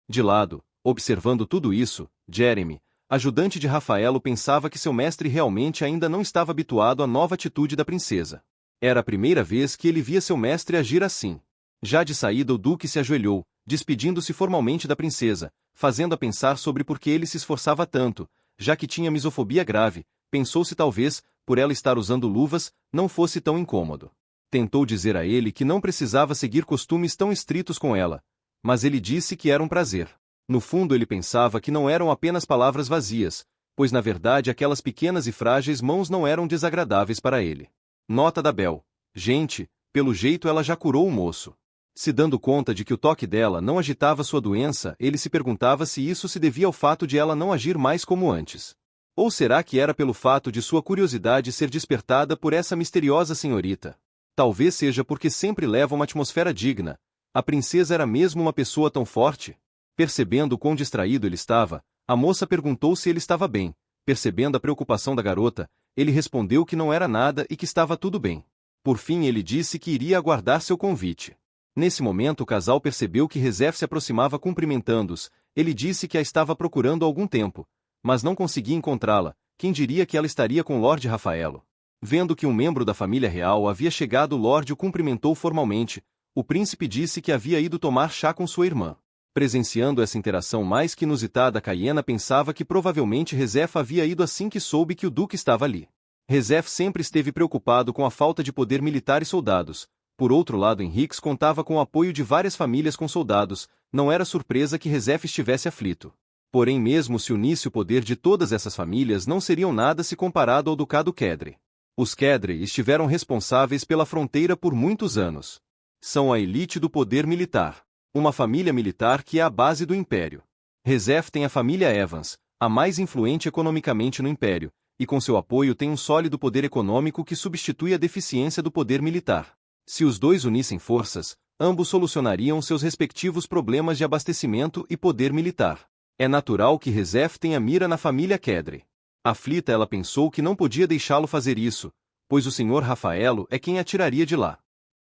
De lado, observando tudo isso, Jeremy, ajudante de Rafaelo, pensava que seu mestre realmente ainda não estava habituado à nova atitude da princesa. Era a primeira vez que ele via seu mestre agir assim. Já de saída, o duque se ajoelhou, despedindo-se formalmente da princesa, fazendo-a pensar sobre por que ele se esforçava tanto, já que tinha misofobia grave. Pensou se talvez, por ela estar usando luvas, não fosse tão incômodo. Tentou dizer a ele que não precisava seguir costumes tão estritos com ela, mas ele disse que era um prazer. No fundo, ele pensava que não eram apenas palavras vazias, pois na verdade aquelas pequenas e frágeis mãos não eram desagradáveis para ele. Nota da Bel. Gente, pelo jeito ela já curou o moço. Se dando conta de que o toque dela não agitava sua doença, ele se perguntava se isso se devia ao fato de ela não agir mais como antes. Ou será que era pelo fato de sua curiosidade ser despertada por essa misteriosa senhorita? Talvez seja porque sempre leva uma atmosfera digna. A princesa era mesmo uma pessoa tão forte? Percebendo quão distraído ele estava, a moça perguntou se ele estava bem. Percebendo a preocupação da garota, ele respondeu que não era nada e que estava tudo bem. Por fim, ele disse que iria aguardar seu convite. Nesse momento, o casal percebeu que Rezef se aproximava cumprimentando-os. Ele disse que a estava procurando há algum tempo, mas não conseguia encontrá-la. Quem diria que ela estaria com Lord Rafaelo? Vendo que um membro da família real havia chegado, o Lorde o cumprimentou formalmente. O príncipe disse que havia ido tomar chá com sua irmã. Presenciando essa interação mais que inusitada, Caiena pensava que provavelmente Rezef havia ido assim que soube que o duque estava ali. Rezef sempre esteve preocupado com a falta de poder militar e soldados. Por outro lado, Henriques contava com o apoio de várias famílias com soldados. Não era surpresa que Rezef estivesse aflito. Porém, mesmo se unisse o poder de todas essas famílias, não seriam nada se comparado ao ducado Kedre. Os Kedre estiveram responsáveis pela fronteira por muitos anos. São a elite do poder militar. Uma família militar que é a base do império. Rezef tem a família Evans, a mais influente economicamente no império, e com seu apoio tem um sólido poder econômico que substitui a deficiência do poder militar. Se os dois unissem forças, ambos solucionariam seus respectivos problemas de abastecimento e poder militar. É natural que Rezef tenha mira na família Kedre. Aflita, ela pensou que não podia deixá-lo fazer isso, pois o senhor Rafaelo é quem a tiraria de lá.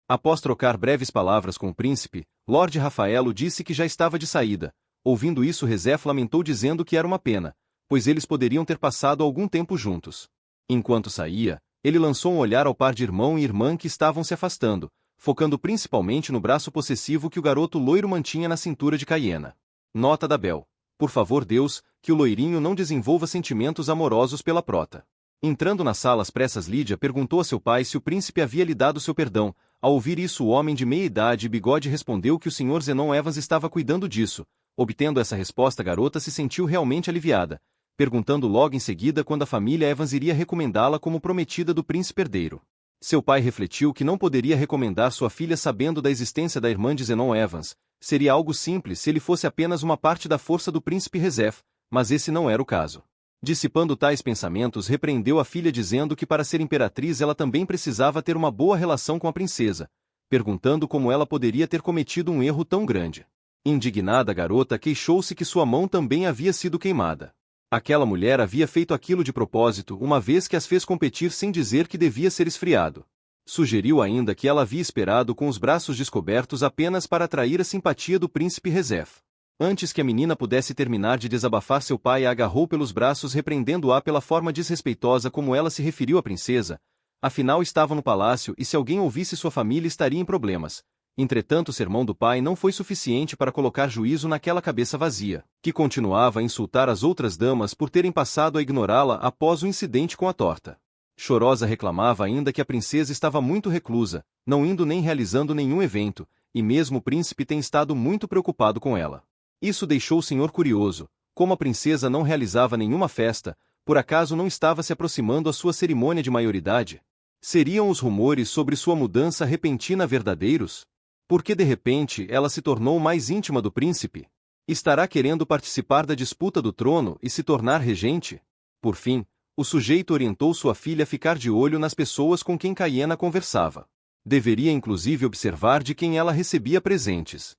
Após trocar breves palavras com o príncipe, Lord Rafaelo disse que já estava de saída. Ouvindo isso, Rezef lamentou dizendo que era uma pena, pois eles poderiam ter passado algum tempo juntos. Enquanto saía, ele lançou um olhar ao par de irmão e irmã que estavam se afastando, focando principalmente no braço possessivo que o garoto loiro mantinha na cintura de Caiena. Nota da Bel. Por favor, Deus, que o loirinho não desenvolva sentimentos amorosos pela prota. Entrando na sala às pressas, Lídia perguntou a seu pai se o príncipe havia lhe dado seu perdão. Ao ouvir isso, o homem de meia-idade e bigode respondeu que o Sr. Zenon Evans estava cuidando disso. Obtendo essa resposta, a garota se sentiu realmente aliviada, perguntando logo em seguida quando a família Evans iria recomendá-la como prometida do príncipe herdeiro. Seu pai refletiu que não poderia recomendar sua filha sabendo da existência da irmã de Zenon Evans. Seria algo simples se ele fosse apenas uma parte da força do príncipe Rezef, mas esse não era o caso. Dissipando tais pensamentos, repreendeu a filha dizendo que para ser imperatriz ela também precisava ter uma boa relação com a princesa, perguntando como ela poderia ter cometido um erro tão grande. Indignada, a garota queixou-se que sua mão também havia sido queimada. Aquela mulher havia feito aquilo de propósito, uma vez que as fez competir sem dizer que devia ser esfriado. Sugeriu ainda que ela havia esperado com os braços descobertos apenas para atrair a simpatia do príncipe Rezef. Antes que a menina pudesse terminar de desabafar, seu pai a agarrou pelos braços, repreendendo-a pela forma desrespeitosa como ela se referiu à princesa. Afinal, estava no palácio e se alguém ouvisse, sua família estaria em problemas. Entretanto, o sermão do pai não foi suficiente para colocar juízo naquela cabeça vazia, que continuava a insultar as outras damas por terem passado a ignorá-la após o incidente com a torta. Chorosa reclamava ainda que a princesa estava muito reclusa, não indo nem realizando nenhum evento, e mesmo o príncipe tem estado muito preocupado com ela. Isso deixou o senhor curioso. Como a princesa não realizava nenhuma festa, por acaso não estava se aproximando a sua cerimônia de maioridade? Seriam os rumores sobre sua mudança repentina verdadeiros? Porque de repente ela se tornou mais íntima do príncipe? Estará querendo participar da disputa do trono e se tornar regente? Por fim, o sujeito orientou sua filha a ficar de olho nas pessoas com quem Caiena conversava. Deveria inclusive observar de quem ela recebia presentes.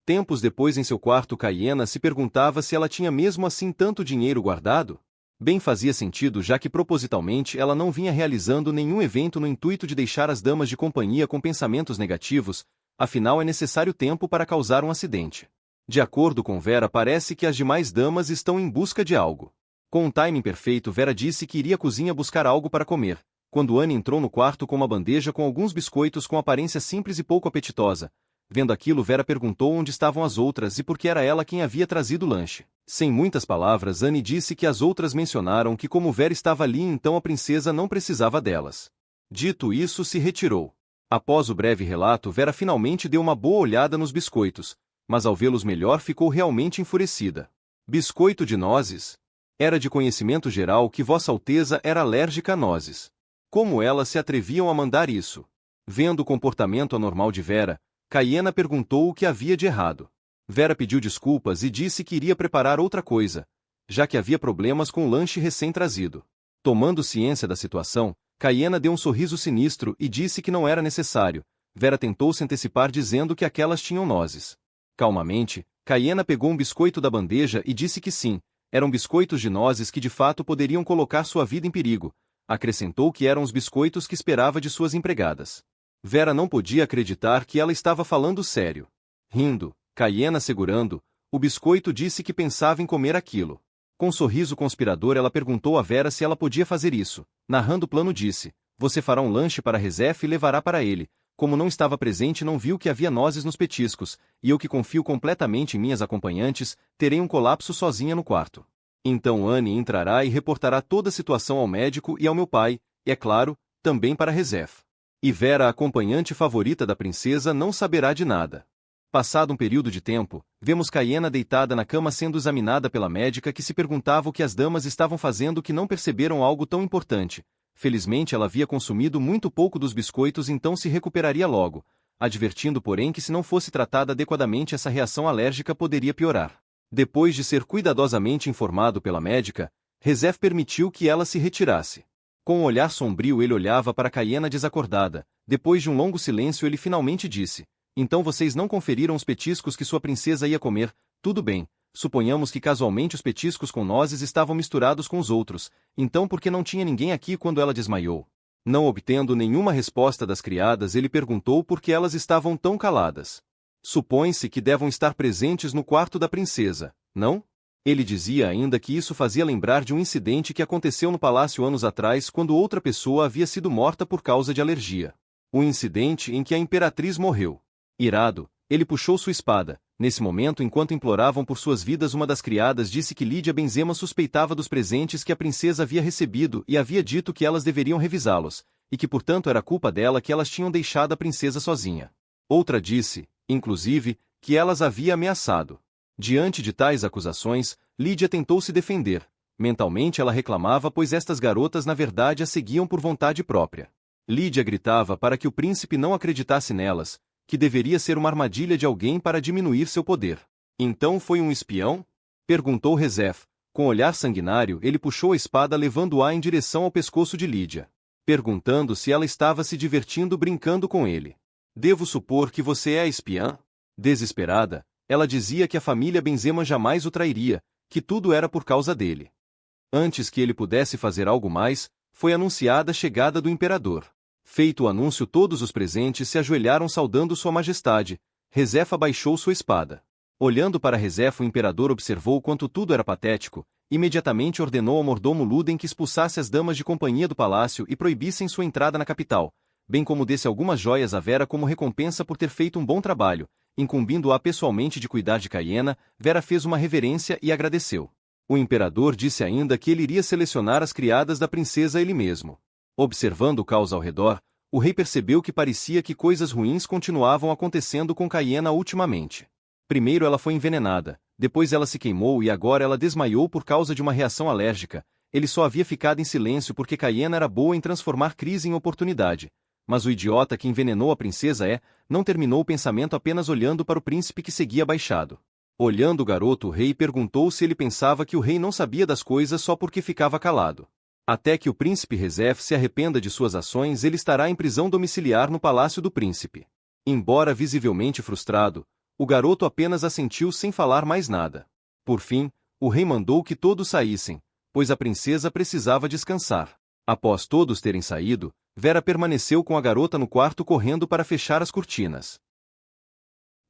Tempos depois, em seu quarto, Caiena se perguntava se ela tinha mesmo assim tanto dinheiro guardado. Bem fazia sentido, já que propositalmente ela não vinha realizando nenhum evento no intuito de deixar as damas de companhia com pensamentos negativos, afinal é necessário tempo para causar um acidente. De acordo com Vera, parece que as demais damas estão em busca de algo. Com um timing perfeito, Vera disse que iria à cozinha buscar algo para comer, quando Anne entrou no quarto com uma bandeja com alguns biscoitos com aparência simples e pouco apetitosa. Vendo aquilo, Vera perguntou onde estavam as outras e por que era ela quem havia trazido o lanche. Sem muitas palavras, Anne disse que as outras mencionaram que como Vera estava ali, então a princesa não precisava delas. Dito isso, se retirou. Após o breve relato, Vera finalmente deu uma boa olhada nos biscoitos, mas ao vê-los melhor ficou realmente enfurecida. Biscoito de nozes? Era de conhecimento geral que Vossa Alteza era alérgica a nozes. Como elas se atreviam a mandar isso? Vendo o comportamento anormal de Vera, Caiena perguntou o que havia de errado. Vera pediu desculpas e disse que iria preparar outra coisa, já que havia problemas com o lanche recém-trazido. Tomando ciência da situação, Caiena deu um sorriso sinistro e disse que não era necessário. Vera tentou se antecipar dizendo que aquelas tinham nozes. Calmamente, Caiena pegou um biscoito da bandeja e disse que sim, eram biscoitos de nozes que de fato poderiam colocar sua vida em perigo. Acrescentou que eram os biscoitos que esperava de suas empregadas. Vera não podia acreditar que ela estava falando sério. Rindo, Caiena segurando o biscoito, disse que pensava em comer aquilo. Com um sorriso conspirador, ela perguntou a Vera se ela podia fazer isso. Narrando o plano, disse: você fará um lanche para Rezef e levará para ele. Como não estava presente, não viu que havia nozes nos petiscos, e eu que confio completamente em minhas acompanhantes, terei um colapso sozinha no quarto. Então Anne entrará e reportará toda a situação ao médico e ao meu pai, e é claro, também para Rezef. E Vera, a acompanhante favorita da princesa, não saberá de nada. Passado um período de tempo, vemos Caiena deitada na cama sendo examinada pela médica, que se perguntava o que as damas estavam fazendo, que não perceberam algo tão importante. Felizmente ela havia consumido muito pouco dos biscoitos, então se recuperaria logo, advertindo porém que se não fosse tratada adequadamente essa reação alérgica poderia piorar. Depois de ser cuidadosamente informado pela médica, Rezef permitiu que ela se retirasse. Com um olhar sombrio ele olhava para Caiena desacordada. Depois de um longo silêncio ele finalmente disse: então vocês não conferiram os petiscos que sua princesa ia comer? Tudo bem, suponhamos que casualmente os petiscos com nozes estavam misturados com os outros, então por que não tinha ninguém aqui quando ela desmaiou? Não obtendo nenhuma resposta das criadas, ele perguntou por que elas estavam tão caladas. Supõe-se que devam estar presentes no quarto da princesa, não? Ele dizia ainda que isso fazia lembrar de um incidente que aconteceu no palácio anos atrás, quando outra pessoa havia sido morta por causa de alergia. O incidente em que a imperatriz morreu. Irado, ele puxou sua espada. Nesse momento, enquanto imploravam por suas vidas, uma das criadas disse que Lídia Benzema suspeitava dos presentes que a princesa havia recebido e havia dito que elas deveriam revisá-los, e que portanto era culpa dela que elas tinham deixado a princesa sozinha. Outra disse, inclusive, que elas havia ameaçado. Diante de tais acusações, Lídia tentou se defender. Mentalmente ela reclamava, pois estas garotas na verdade a seguiam por vontade própria. Lídia gritava para que o príncipe não acreditasse nelas, que deveria ser uma armadilha de alguém para diminuir seu poder. Então foi um espião? Perguntou Rezef. Com olhar sanguinário, ele puxou a espada, levando-a em direção ao pescoço de Lídia, perguntando se ela estava se divertindo brincando com ele. Devo supor que você é a espiã? Desesperada, ela dizia que a família Benzema jamais o trairia, que tudo era por causa dele. Antes que ele pudesse fazer algo mais, foi anunciada a chegada do imperador. Feito o anúncio, todos os presentes se ajoelharam saudando Sua Majestade. Rezef abaixou sua espada. Olhando para Rezef, o imperador observou quanto tudo era patético. Imediatamente ordenou ao mordomo Luden que expulsasse as damas de companhia do palácio e proibissem sua entrada na capital, bem como desse algumas joias a Vera como recompensa por ter feito um bom trabalho. Incumbindo-a pessoalmente de cuidar de Caiena, Vera fez uma reverência e agradeceu. O imperador disse ainda que ele iria selecionar as criadas da princesa ele mesmo. Observando o caos ao redor, o rei percebeu que parecia que coisas ruins continuavam acontecendo com Caiena ultimamente. Primeiro ela foi envenenada, depois ela se queimou e agora ela desmaiou por causa de uma reação alérgica. Ele só havia ficado em silêncio porque Caiena era boa em transformar crise em oportunidade. Mas o idiota que envenenou a princesa não terminou o pensamento apenas olhando para o príncipe que seguia abaixado. Olhando o garoto, o rei perguntou se ele pensava que o rei não sabia das coisas só porque ficava calado. Até que o príncipe Rezef se arrependa de suas ações, ele estará em prisão domiciliar no palácio do príncipe. Embora visivelmente frustrado, o garoto apenas assentiu sem falar mais nada. Por fim, o rei mandou que todos saíssem, pois a princesa precisava descansar. Após todos terem saído, Vera permaneceu com a garota no quarto correndo para fechar as cortinas.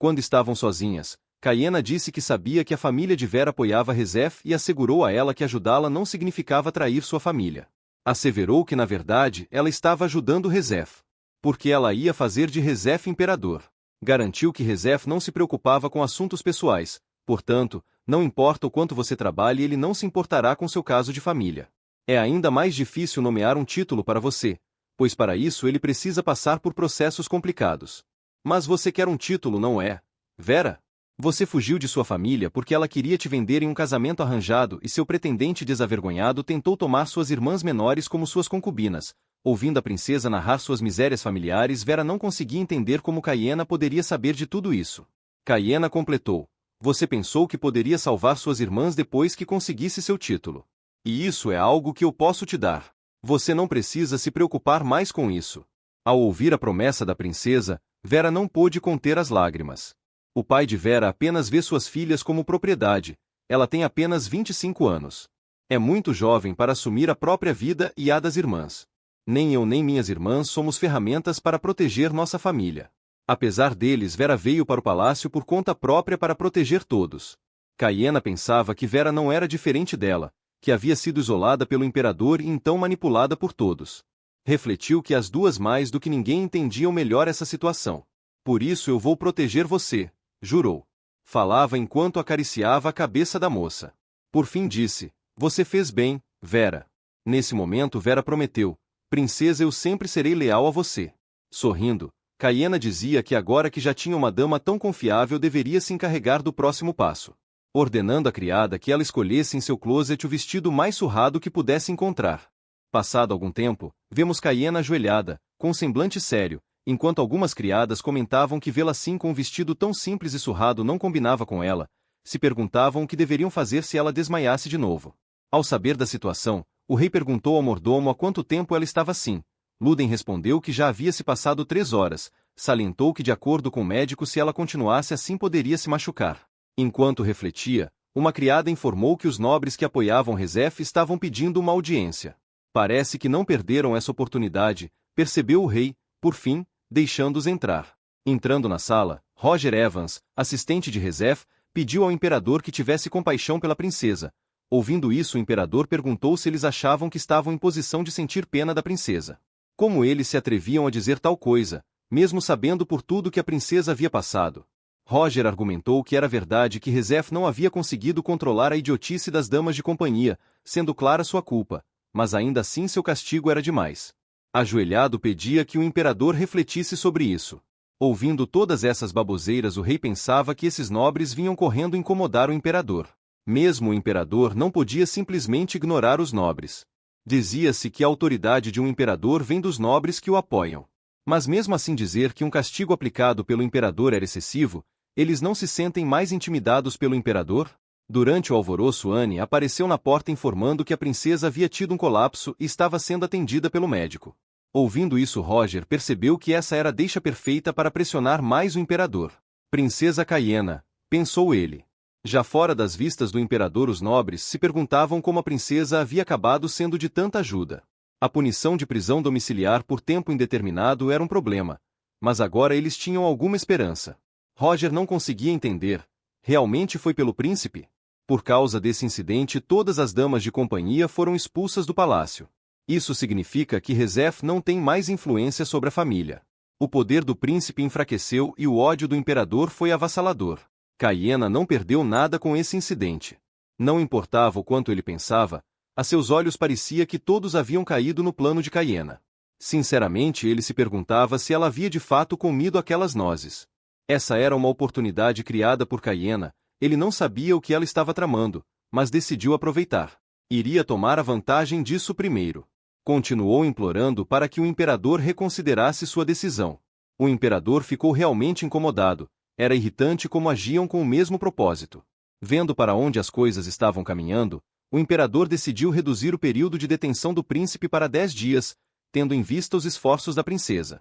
Quando estavam sozinhas, Caiena disse que sabia que a família de Vera apoiava Rezef e assegurou a ela que ajudá-la não significava trair sua família. Asseverou que na verdade ela estava ajudando Rezef, porque ela ia fazer de Rezef imperador. Garantiu que Rezef não se preocupava com assuntos pessoais, portanto, não importa o quanto você trabalhe, ele não se importará com seu caso de família. É ainda mais difícil nomear um título para você, pois para isso ele precisa passar por processos complicados. Mas você quer um título, não é, Vera? Você fugiu de sua família porque ela queria te vender em um casamento arranjado e seu pretendente desavergonhado tentou tomar suas irmãs menores como suas concubinas. Ouvindo a princesa narrar suas misérias familiares, Vera não conseguia entender como Caiena poderia saber de tudo isso. Caiena completou: você pensou que poderia salvar suas irmãs depois que conseguisse seu título. E isso é algo que eu posso te dar. Você não precisa se preocupar mais com isso. Ao ouvir a promessa da princesa, Vera não pôde conter as lágrimas. O pai de Vera apenas vê suas filhas como propriedade. Ela tem apenas 25 anos. É muito jovem para assumir a própria vida e a das irmãs. Nem eu nem minhas irmãs somos ferramentas para proteger nossa família. Apesar deles, Vera veio para o palácio por conta própria para proteger todos. Caiena pensava que Vera não era diferente dela, que havia sido isolada pelo imperador e então manipulada por todos. Refletiu que as duas mais do que ninguém entendiam melhor essa situação. Por isso eu vou proteger você, jurou. Falava enquanto acariciava a cabeça da moça. Por fim disse: você fez bem, Vera. Nesse momento Vera prometeu: princesa, eu sempre serei leal a você. Sorrindo, Caiena dizia que agora que já tinha uma dama tão confiável deveria se encarregar do próximo passo. Ordenando à criada que ela escolhesse em seu closet o vestido mais surrado que pudesse encontrar. Passado algum tempo, vemos Caiena ajoelhada, com um semblante sério, enquanto algumas criadas comentavam que vê-la assim com um vestido tão simples e surrado não combinava com ela, se perguntavam o que deveriam fazer se ela desmaiasse de novo. Ao saber da situação, o rei perguntou ao mordomo há quanto tempo ela estava assim. Luden respondeu que já havia se passado 3 horas, salientou que de acordo com o médico se ela continuasse assim poderia se machucar. Enquanto refletia, uma criada informou que os nobres que apoiavam Rezef estavam pedindo uma audiência. Parece que não perderam essa oportunidade, percebeu o rei, por fim, deixando-os entrar. Entrando na sala, Roger Evans, assistente de Rezef, pediu ao imperador que tivesse compaixão pela princesa. Ouvindo isso, o imperador perguntou se eles achavam que estavam em posição de sentir pena da princesa. Como eles se atreviam a dizer tal coisa, mesmo sabendo por tudo que a princesa havia passado? Roger argumentou que era verdade que Rezef não havia conseguido controlar a idiotice das damas de companhia, sendo clara sua culpa, mas ainda assim seu castigo era demais. Ajoelhado pedia que o imperador refletisse sobre isso. Ouvindo todas essas baboseiras, o rei pensava que esses nobres vinham correndo incomodar o imperador. Mesmo o imperador não podia simplesmente ignorar os nobres. Dizia-se que a autoridade de um imperador vem dos nobres que o apoiam. Mas mesmo assim dizer que um castigo aplicado pelo imperador era excessivo, eles não se sentem mais intimidados pelo imperador? Durante o alvoroço, Anne apareceu na porta informando que a princesa havia tido um colapso e estava sendo atendida pelo médico. Ouvindo isso, Roger percebeu que essa era a deixa perfeita para pressionar mais o imperador. Princesa Caiena, pensou ele. Já fora das vistas do imperador, os nobres se perguntavam como a princesa havia acabado sendo de tanta ajuda. A punição de prisão domiciliar por tempo indeterminado era um problema, mas agora eles tinham alguma esperança. Roger não conseguia entender. Realmente foi pelo príncipe? Por causa desse incidente, todas as damas de companhia foram expulsas do palácio. Isso significa que Rezef não tem mais influência sobre a família. O poder do príncipe enfraqueceu e o ódio do imperador foi avassalador. Caiena não perdeu nada com esse incidente. Não importava o quanto ele pensava, a seus olhos parecia que todos haviam caído no plano de Caiena. Sinceramente, ele se perguntava se ela havia de fato comido aquelas nozes. Essa era uma oportunidade criada por Caiena, ele não sabia o que ela estava tramando, mas decidiu aproveitar. Iria tomar a vantagem disso primeiro. Continuou implorando para que o imperador reconsiderasse sua decisão. O imperador ficou realmente incomodado. Era irritante como agiam com o mesmo propósito. Vendo para onde as coisas estavam caminhando, o imperador decidiu reduzir o período de detenção do príncipe para 10 dias, tendo em vista os esforços da princesa.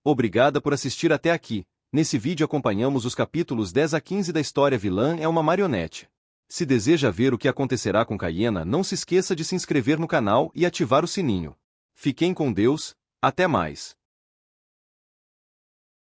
Obrigada por assistir até aqui. Nesse vídeo acompanhamos os capítulos 10 a 15 da história Vilã é uma marionete. Se deseja ver o que acontecerá com Caiena, não se esqueça de se inscrever no canal e ativar o sininho. Fiquem com Deus, até mais.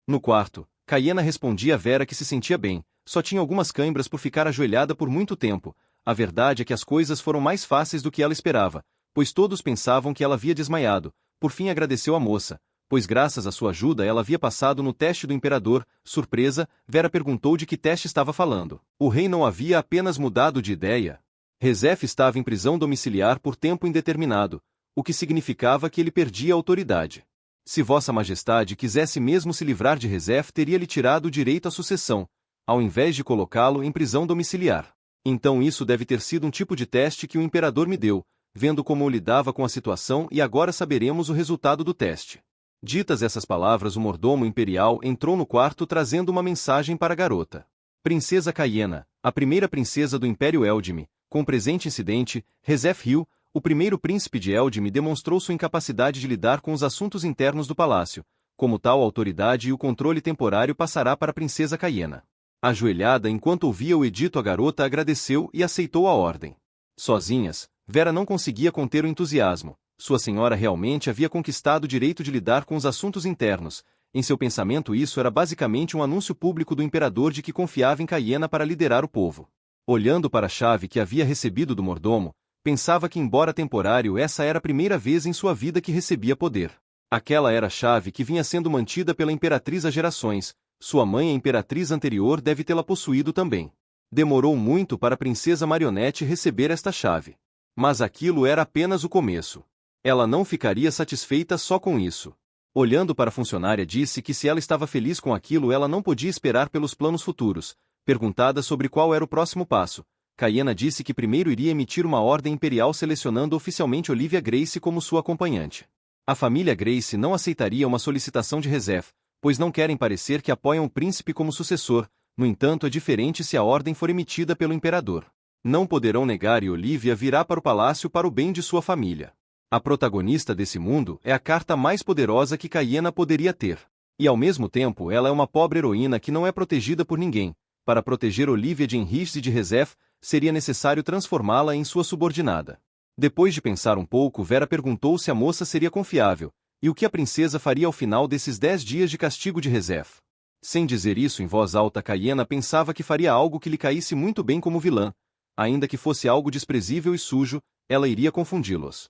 No quarto, Caiena respondia a Vera que se sentia bem, só tinha algumas cãibras por ficar ajoelhada por muito tempo. A verdade é que as coisas foram mais fáceis do que ela esperava, pois todos pensavam que ela havia desmaiado. Por fim agradeceu a moça, pois graças à sua ajuda ela havia passado no teste do imperador. Surpresa, Vera perguntou de que teste estava falando. O rei não havia apenas mudado de ideia. Rezef estava em prisão domiciliar por tempo indeterminado, o que significava que ele perdia a autoridade. Se Vossa Majestade quisesse mesmo se livrar de Rezef, teria-lhe tirado o direito à sucessão, ao invés de colocá-lo em prisão domiciliar. Então isso deve ter sido um tipo de teste que o imperador me deu, vendo como eu lidava com a situação, e agora saberemos o resultado do teste. Ditas essas palavras, o mordomo imperial entrou no quarto trazendo uma mensagem para a garota. Princesa Caiena, a primeira princesa do Império Eldime, com presente incidente, Rezef Hill, o primeiro príncipe de Eldime, demonstrou sua incapacidade de lidar com os assuntos internos do palácio. Como tal, a autoridade e o controle temporário passará para a princesa Caiena. Ajoelhada enquanto ouvia o edito, a garota agradeceu e aceitou a ordem. Sozinhas, Vera não conseguia conter o entusiasmo. Sua senhora realmente havia conquistado o direito de lidar com os assuntos internos. Em seu pensamento, isso era basicamente um anúncio público do imperador de que confiava em Caiena para liderar o povo. Olhando para a chave que havia recebido do mordomo, pensava que, embora temporário, essa era a primeira vez em sua vida que recebia poder. Aquela era a chave que vinha sendo mantida pela imperatriz há gerações. Sua mãe, a imperatriz anterior, deve tê-la possuído também. Demorou muito para a princesa Marionete receber esta chave. Mas aquilo era apenas o começo. Ela não ficaria satisfeita só com isso. Olhando para a funcionária, disse que se ela estava feliz com aquilo, ela não podia esperar pelos planos futuros. Perguntada sobre qual era o próximo passo, Caiena disse que primeiro iria emitir uma ordem imperial selecionando oficialmente Olivia Grace como sua acompanhante. A família Grace não aceitaria uma solicitação de Rezef, pois não querem parecer que apoiam o príncipe como sucessor. No entanto, é diferente se a ordem for emitida pelo imperador. Não poderão negar, e Olivia virá para o palácio para o bem de sua família. A protagonista desse mundo é a carta mais poderosa que Caiena poderia ter. E ao mesmo tempo ela é uma pobre heroína que não é protegida por ninguém. Para proteger Olivia de Enriches e de Rezef, seria necessário transformá-la em sua subordinada. Depois de pensar um pouco, Vera perguntou se a moça seria confiável, e o que a princesa faria ao final desses 10 dias de castigo de Rezef. Sem dizer isso em voz alta, Caiena pensava que faria algo que lhe caísse muito bem como vilã. Ainda que fosse algo desprezível e sujo, ela iria confundi-los.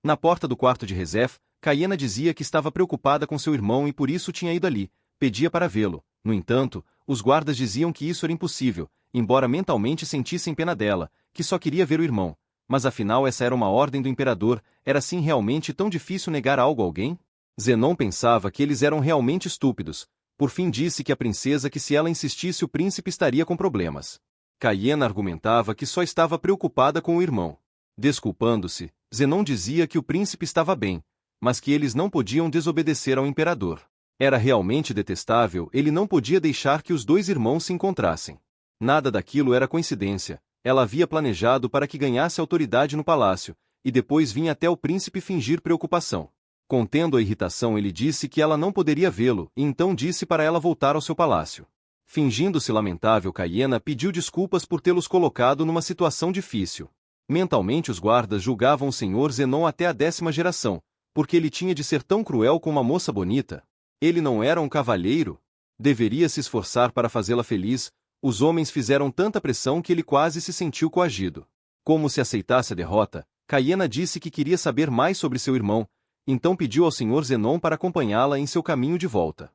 Na porta do quarto de Rezef, Caiena dizia que estava preocupada com seu irmão e por isso tinha ido ali, pedia para vê-lo. No entanto, os guardas diziam que isso era impossível, embora mentalmente sentissem pena dela, que só queria ver o irmão. Mas afinal essa era uma ordem do imperador, era assim realmente tão difícil negar algo a alguém? Zenon pensava que eles eram realmente estúpidos. Por fim disse que a princesa que se ela insistisse o príncipe estaria com problemas. Caiena argumentava que só estava preocupada com o irmão. Desculpando-se, Zenon dizia que o príncipe estava bem, mas que eles não podiam desobedecer ao imperador. Era realmente detestável, ele não podia deixar que os dois irmãos se encontrassem. Nada daquilo era coincidência, ela havia planejado para que ganhasse autoridade no palácio, e depois vinha até o príncipe fingir preocupação. Contendo a irritação, ele disse que ela não poderia vê-lo, e então disse para ela voltar ao seu palácio. Fingindo-se lamentável, Caiena pediu desculpas por tê-los colocado numa situação difícil. Mentalmente os guardas julgavam o senhor Zenon até a 10ª geração, porque ele tinha de ser tão cruel com uma moça bonita. Ele não era um cavalheiro? Deveria se esforçar para fazê-la feliz. Os homens fizeram tanta pressão que ele quase se sentiu coagido. Como se aceitasse a derrota, Caiena disse que queria saber mais sobre seu irmão, então pediu ao senhor Zenon para acompanhá-la em seu caminho de volta.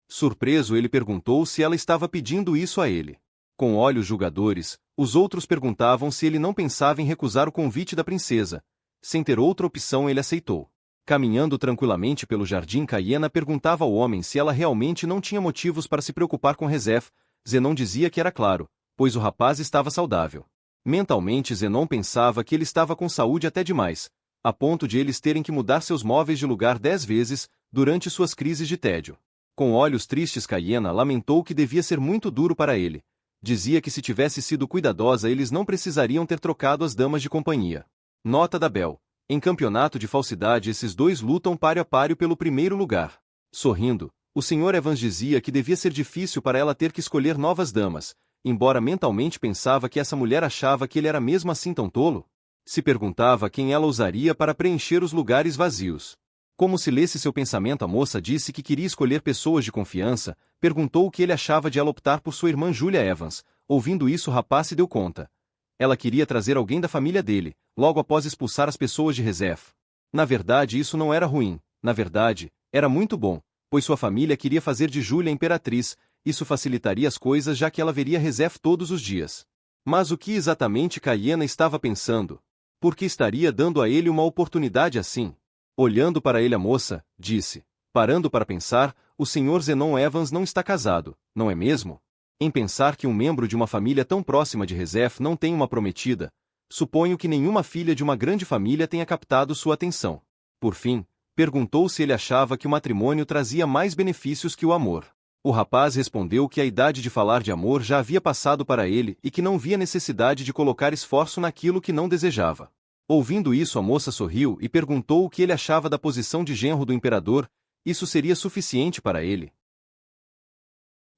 Surpreso, ele perguntou se ela estava pedindo isso a ele. Com olhos julgadores, os outros perguntavam se ele não pensava em recusar o convite da princesa. Sem ter outra opção, ele aceitou. Caminhando tranquilamente pelo jardim, Caiena perguntava ao homem se ela realmente não tinha motivos para se preocupar com Rezef. Zenon dizia que era claro, pois o rapaz estava saudável. Mentalmente, Zenon pensava que ele estava com saúde até demais, a ponto de eles terem que mudar seus móveis de lugar 10 vezes, durante suas crises de tédio. Com olhos tristes, Caiena lamentou que devia ser muito duro para ele. Dizia que se tivesse sido cuidadosa eles não precisariam ter trocado as damas de companhia. Nota da Bel. Em campeonato de falsidade esses dois lutam páreo a páreo pelo primeiro lugar. Sorrindo, o Sr. Evans dizia que devia ser difícil para ela ter que escolher novas damas, embora mentalmente pensava que essa mulher achava que ele era mesmo assim tão tolo. Se perguntava quem ela usaria para preencher os lugares vazios. Como se lesse seu pensamento, a moça disse que queria escolher pessoas de confiança, perguntou o que ele achava de ela optar por sua irmã Julia Evans. Ouvindo isso, o rapaz se deu conta. Ela queria trazer alguém da família dele, logo após expulsar as pessoas de Rezef. Na verdade, isso não era ruim. Na verdade, era muito bom, pois sua família queria fazer de Julia imperatriz. Isso facilitaria as coisas, já que ela veria Rezef todos os dias. Mas o que exatamente Caiena estava pensando? Por que estaria dando a ele uma oportunidade assim? Olhando para ele, a moça disse, parando para pensar, o Sr. Zenon Evans não está casado, não é mesmo? Em pensar que um membro de uma família tão próxima de Rezef não tem uma prometida, suponho que nenhuma filha de uma grande família tenha captado sua atenção. Por fim, perguntou se ele achava que o matrimônio trazia mais benefícios que o amor. O rapaz respondeu que a idade de falar de amor já havia passado para ele e que não via necessidade de colocar esforço naquilo que não desejava. Ouvindo isso, a moça sorriu e perguntou o que ele achava da posição de genro do imperador. Isso seria suficiente para ele.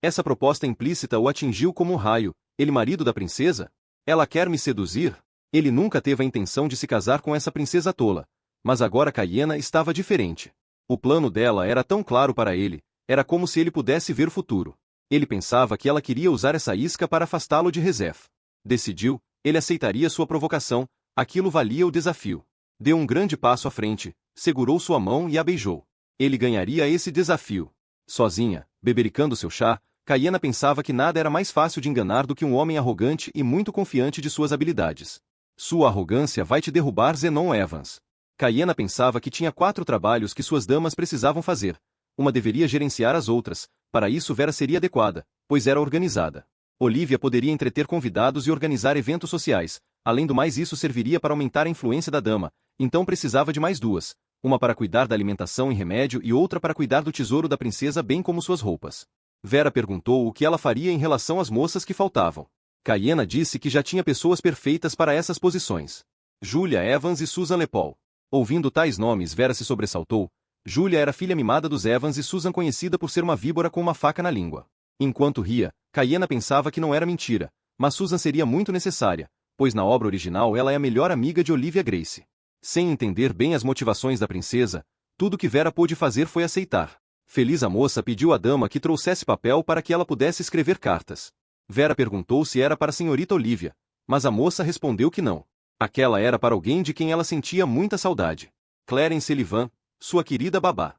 Essa proposta implícita o atingiu como um raio. Ele, marido da princesa? Ela quer me seduzir? Ele nunca teve a intenção de se casar com essa princesa tola. Mas agora Caiena estava diferente. O plano dela era tão claro para ele. Era como se ele pudesse ver o futuro. Ele pensava que ela queria usar essa isca para afastá-lo de Rezef. Decidiu, ele aceitaria sua provocação, aquilo valia o desafio. Deu um grande passo à frente, segurou sua mão e a beijou. Ele ganharia esse desafio. Sozinha, bebericando seu chá, Caiena pensava que nada era mais fácil de enganar do que um homem arrogante e muito confiante de suas habilidades. Sua arrogância vai te derrubar, Zenon Evans. Caiena pensava que tinha 4 trabalhos que suas damas precisavam fazer. Uma deveria gerenciar as outras. Para isso Vera seria adequada, pois era organizada. Olivia poderia entreter convidados e organizar eventos sociais. Além do mais, isso serviria para aumentar a influência da dama. Então precisava de mais 2. Uma para cuidar da alimentação e remédio e outra para cuidar do tesouro da princesa, bem como suas roupas. Vera perguntou o que ela faria em relação às moças que faltavam. Caiena disse que já tinha pessoas perfeitas para essas posições. Julia Evans e Susan Lepol. Ouvindo tais nomes, Vera se sobressaltou. Julia era filha mimada dos Evans e Susan conhecida por ser uma víbora com uma faca na língua. Enquanto ria, Caiena pensava que não era mentira, mas Susan seria muito necessária, pois na obra original ela é a melhor amiga de Olivia Grace. Sem entender bem as motivações da princesa, tudo que Vera pôde fazer foi aceitar. Feliz, a moça pediu à dama que trouxesse papel para que ela pudesse escrever cartas. Vera perguntou se era para a senhorita Olivia, mas a moça respondeu que não. Aquela era para alguém de quem ela sentia muita saudade. Clarence Sullivan, sua querida babá.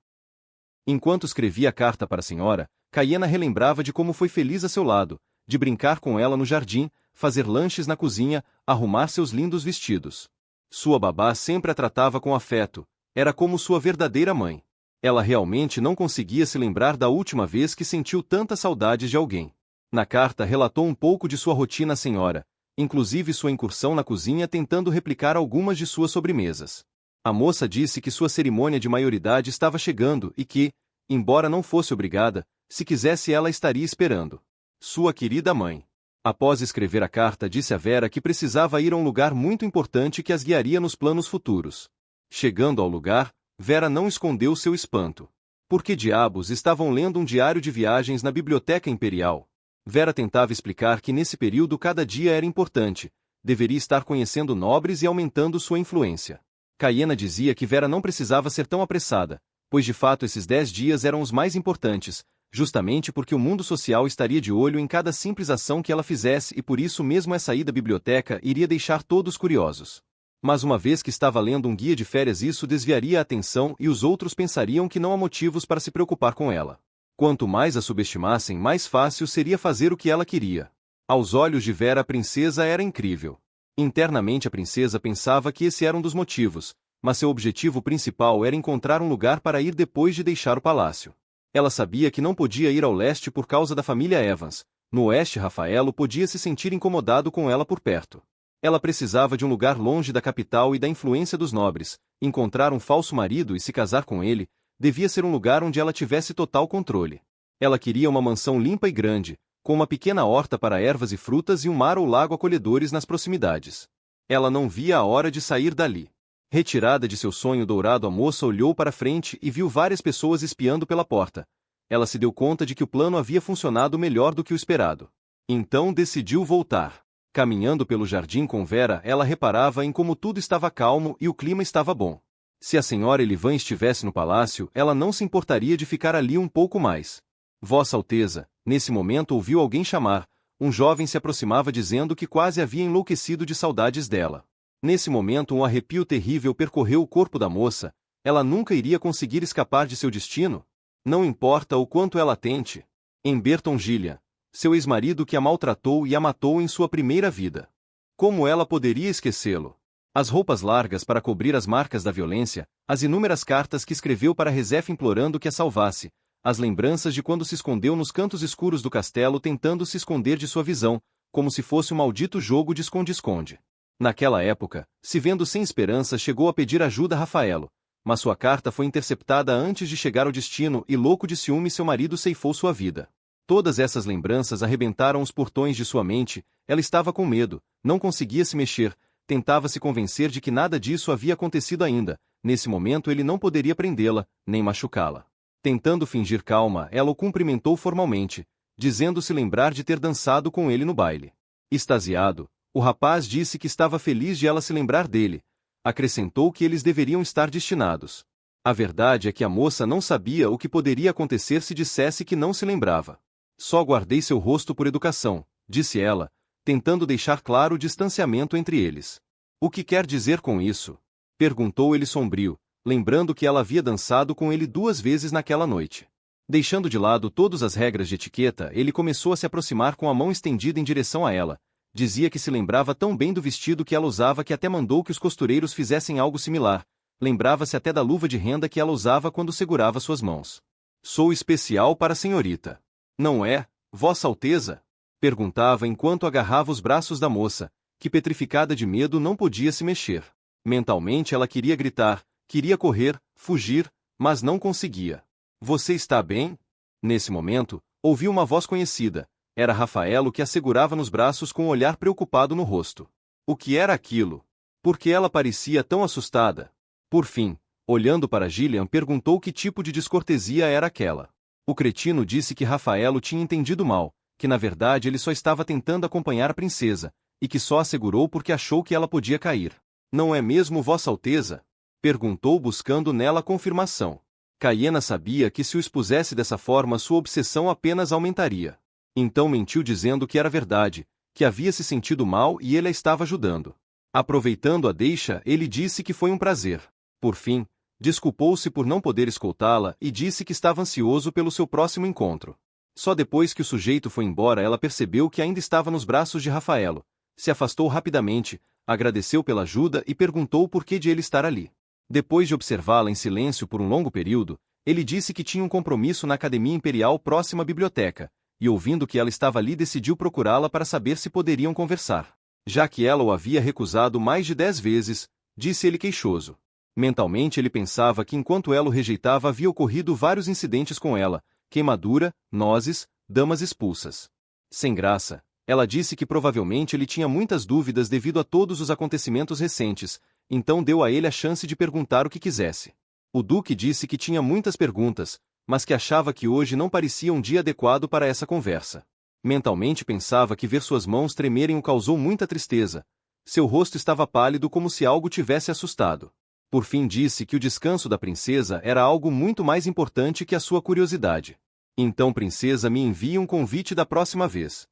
Enquanto escrevia a carta para a senhora, Caiena relembrava de como foi feliz a seu lado, de brincar com ela no jardim, fazer lanches na cozinha, arrumar seus lindos vestidos. Sua babá sempre a tratava com afeto, era como sua verdadeira mãe. Ela realmente não conseguia se lembrar da última vez que sentiu tantas saudades de alguém. Na carta relatou um pouco de sua rotina à senhora, inclusive sua incursão na cozinha tentando replicar algumas de suas sobremesas. A moça disse que sua cerimônia de maioridade estava chegando e que, embora não fosse obrigada, se quisesse ela estaria esperando. Sua querida mãe. Após escrever a carta, disse a Vera que precisava ir a um lugar muito importante que as guiaria nos planos futuros. Chegando ao lugar, Vera não escondeu seu espanto. Por que diabos estavam lendo um diário de viagens na Biblioteca Imperial? Vera tentava explicar que nesse período cada dia era importante, deveria estar conhecendo nobres e aumentando sua influência. Caiena dizia que Vera não precisava ser tão apressada, pois de fato esses 10 dias eram os mais importantes, justamente porque o mundo social estaria de olho em cada simples ação que ela fizesse e por isso mesmo essa ida à biblioteca iria deixar todos curiosos. Mas uma vez que estava lendo um guia de férias, isso desviaria a atenção e os outros pensariam que não há motivos para se preocupar com ela. Quanto mais a subestimassem, mais fácil seria fazer o que ela queria. Aos olhos de Vera, a princesa era incrível. Internamente a princesa pensava que esse era um dos motivos, mas seu objetivo principal era encontrar um lugar para ir depois de deixar o palácio. Ela sabia que não podia ir ao leste por causa da família Evans. No oeste, Rafaelo podia se sentir incomodado com ela por perto. Ela precisava de um lugar longe da capital e da influência dos nobres. Encontrar um falso marido e se casar com ele devia ser um lugar onde ela tivesse total controle. Ela queria uma mansão limpa e grande, com uma pequena horta para ervas e frutas e um mar ou lago acolhedores nas proximidades. Ela não via a hora de sair dali. Retirada de seu sonho dourado, a moça olhou para frente e viu várias pessoas espiando pela porta. Ela se deu conta de que o plano havia funcionado melhor do que o esperado. Então decidiu voltar. Caminhando pelo jardim com Vera, ela reparava em como tudo estava calmo e o clima estava bom. Se a senhora Elivan estivesse no palácio, ela não se importaria de ficar ali um pouco mais. Vossa Alteza, nesse momento ouviu alguém chamar. Um jovem se aproximava dizendo que quase havia enlouquecido de saudades dela. Nesse momento um arrepio terrível percorreu o corpo da moça. Ela nunca iria conseguir escapar de seu destino? Não importa o quanto ela tente. Emberton Gillian, seu ex-marido que a maltratou e a matou em sua primeira vida. Como ela poderia esquecê-lo? As roupas largas para cobrir as marcas da violência, as inúmeras cartas que escreveu para Rezef implorando que a salvasse, as lembranças de quando se escondeu nos cantos escuros do castelo tentando se esconder de sua visão, como se fosse um maldito jogo de esconde-esconde. Naquela época, se vendo sem esperança, chegou a pedir ajuda a Rafaelo, mas sua carta foi interceptada antes de chegar ao destino e, louco de ciúme, seu marido ceifou sua vida. Todas essas lembranças arrebentaram os portões de sua mente. Ela estava com medo, não conseguia se mexer, tentava se convencer de que nada disso havia acontecido ainda. Nesse momento ele não poderia prendê-la, nem machucá-la. Tentando fingir calma, ela o cumprimentou formalmente, dizendo se lembrar de ter dançado com ele no baile. Extasiado, o rapaz disse que estava feliz de ela se lembrar dele. Acrescentou que eles deveriam estar destinados. A verdade é que a moça não sabia o que poderia acontecer se dissesse que não se lembrava. Só guardei seu rosto por educação, disse ela, tentando deixar claro o distanciamento entre eles. O que quer dizer com isso? Perguntou ele sombrio, lembrando que ela havia dançado com ele 2 vezes naquela noite. Deixando de lado todas as regras de etiqueta, ele começou a se aproximar com a mão estendida em direção a ela. Dizia que se lembrava tão bem do vestido que ela usava que até mandou que os costureiros fizessem algo similar. Lembrava-se até da luva de renda que ela usava quando segurava suas mãos. Sou especial para a senhorita. Não é, Vossa Alteza? Perguntava enquanto agarrava os braços da moça, que petrificada de medo não podia se mexer. Mentalmente ela queria gritar, queria correr, fugir, mas não conseguia. Você está bem? Nesse momento, ouviu uma voz conhecida. Era Rafaelo que a segurava nos braços com um olhar preocupado no rosto. O que era aquilo? Por que ela parecia tão assustada? Por fim, olhando para Gillian, perguntou que tipo de descortesia era aquela. O cretino disse que Rafaelo tinha entendido mal, que na verdade ele só estava tentando acompanhar a princesa, e que só a segurou porque achou que ela podia cair. Não é mesmo, Vossa Alteza? Perguntou buscando nela confirmação. Caiena sabia que se o expusesse dessa forma sua obsessão apenas aumentaria. Então mentiu dizendo que era verdade, que havia se sentido mal e ele a estava ajudando. Aproveitando a deixa, ele disse que foi um prazer. Por fim, desculpou-se por não poder escoltá-la e disse que estava ansioso pelo seu próximo encontro. Só depois que o sujeito foi embora ela percebeu que ainda estava nos braços de Rafaelo. Se afastou rapidamente, agradeceu pela ajuda e perguntou por que de ele estar ali. Depois de observá-la em silêncio por um longo período, ele disse que tinha um compromisso na Academia Imperial próxima à biblioteca, e ouvindo que ela estava ali decidiu procurá-la para saber se poderiam conversar. Já que ela o havia recusado mais de 10 vezes, disse ele queixoso. Mentalmente ele pensava que enquanto ela o rejeitava havia ocorrido vários incidentes com ela, queimadura, nozes, damas expulsas. Sem graça, ela disse que provavelmente ele tinha muitas dúvidas devido a todos os acontecimentos recentes, então deu a ele a chance de perguntar o que quisesse. O duque disse que tinha muitas perguntas, mas que achava que hoje não parecia um dia adequado para essa conversa. Mentalmente pensava que ver suas mãos tremerem o causou muita tristeza. Seu rosto estava pálido como se algo tivesse assustado. Por fim disse que o descanso da princesa era algo muito mais importante que a sua curiosidade. Então, princesa, me envie um convite da próxima vez.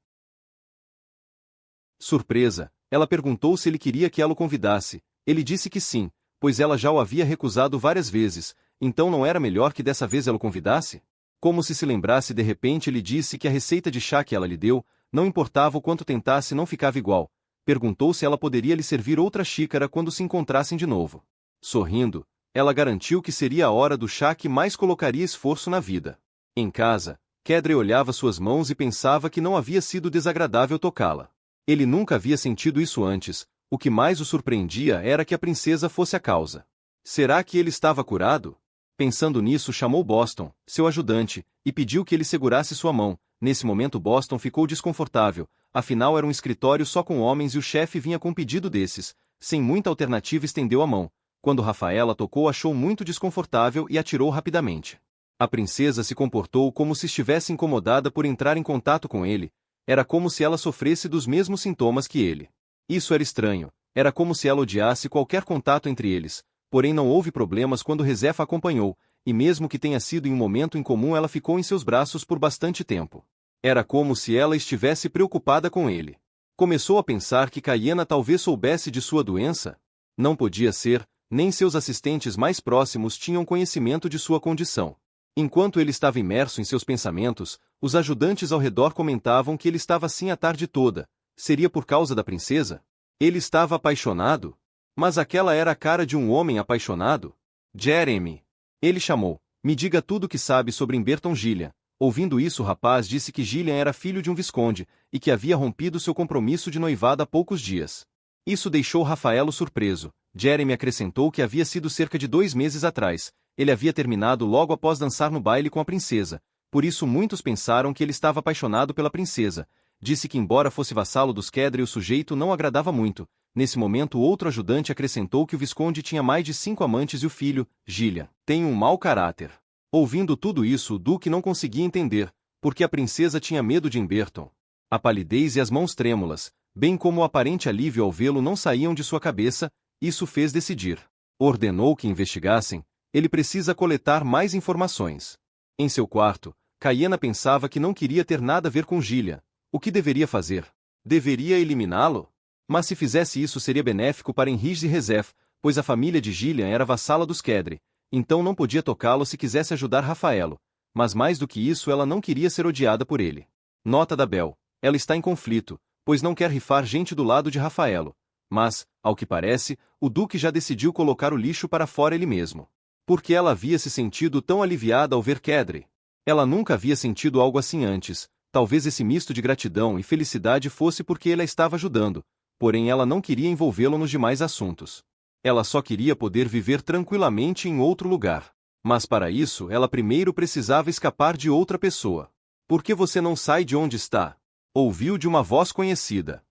Surpresa, ela perguntou se ele queria que ela o convidasse. Ele disse que sim, pois ela já o havia recusado várias vezes, então não era melhor que dessa vez ela o convidasse? Como se lembrasse de repente ele disse que a receita de chá que ela lhe deu, não importava o quanto tentasse não ficava igual. Perguntou se ela poderia lhe servir outra xícara quando se encontrassem de novo. Sorrindo, ela garantiu que seria a hora do chá que mais colocaria esforço na vida. Em casa, Kedre olhava suas mãos e pensava que não havia sido desagradável tocá-la. Ele nunca havia sentido isso antes, o que mais o surpreendia era que a princesa fosse a causa. Será que ele estava curado? Pensando nisso, chamou Boston, seu ajudante, e pediu que ele segurasse sua mão. Nesse momento Boston ficou desconfortável, afinal era um escritório só com homens e o chefe vinha com um pedido desses. Sem muita alternativa estendeu a mão. Quando Rafaela tocou achou muito desconfortável e atirou rapidamente. A princesa se comportou como se estivesse incomodada por entrar em contato com ele, Era como se ela sofresse dos mesmos sintomas que ele. Isso era estranho. Era como se ela odiasse qualquer contato entre eles. Porém não houve problemas quando Rezefa acompanhou, e mesmo que tenha sido em um momento incomum ela ficou em seus braços por bastante tempo. Era como se ela estivesse preocupada com ele. Começou a pensar que Caiena talvez soubesse de sua doença. Não podia ser, nem seus assistentes mais próximos tinham conhecimento de sua condição. Enquanto ele estava imerso em seus pensamentos, os ajudantes ao redor comentavam que ele estava assim a tarde toda. Seria por causa da princesa? Ele estava apaixonado? Mas aquela era a cara de um homem apaixonado? Jeremy. Ele chamou. Me diga tudo o que sabe sobre Emberton Gillian. Ouvindo isso o rapaz disse que Gillian era filho de um visconde, e que havia rompido seu compromisso de noivado há poucos dias. Isso deixou Rafaelo surpreso. Jeremy acrescentou que havia sido cerca de 2 meses atrás. Ele havia terminado logo após dançar no baile com a princesa. Por isso muitos pensaram que ele estava apaixonado pela princesa. Disse que embora fosse vassalo dos Kedre o sujeito não agradava muito. Nesse momento outro ajudante acrescentou que o visconde tinha mais de 5 amantes e o filho, Gillian, tem um mau caráter. Ouvindo tudo isso o duque não conseguia entender, porque a princesa tinha medo de Emberton. A palidez e as mãos trêmulas, bem como o aparente alívio ao vê-lo não saíam de sua cabeça, isso fez decidir. Ordenou que investigassem. Ele precisa coletar mais informações. Em seu quarto, Caiena pensava que não queria ter nada a ver com Gillian. O que deveria fazer? Deveria eliminá-lo? Mas se fizesse isso seria benéfico para Henriques e Rezef, pois a família de Gillian era vassala dos Kedre, então não podia tocá-lo se quisesse ajudar Rafaelo. Mas mais do que isso ela não queria ser odiada por ele. Nota da Bel. Ela está em conflito, pois não quer rifar gente do lado de Rafaelo. Mas, ao que parece, o duque já decidiu colocar o lixo para fora ele mesmo. Porque ela havia se sentido tão aliviada ao ver Kedre. Ela nunca havia sentido algo assim antes. Talvez esse misto de gratidão e felicidade fosse porque ele a estava ajudando, porém ela não queria envolvê-lo nos demais assuntos. Ela só queria poder viver tranquilamente em outro lugar. Mas para isso ela primeiro precisava escapar de outra pessoa. Por que você não sai de onde está? Ouviu de uma voz conhecida.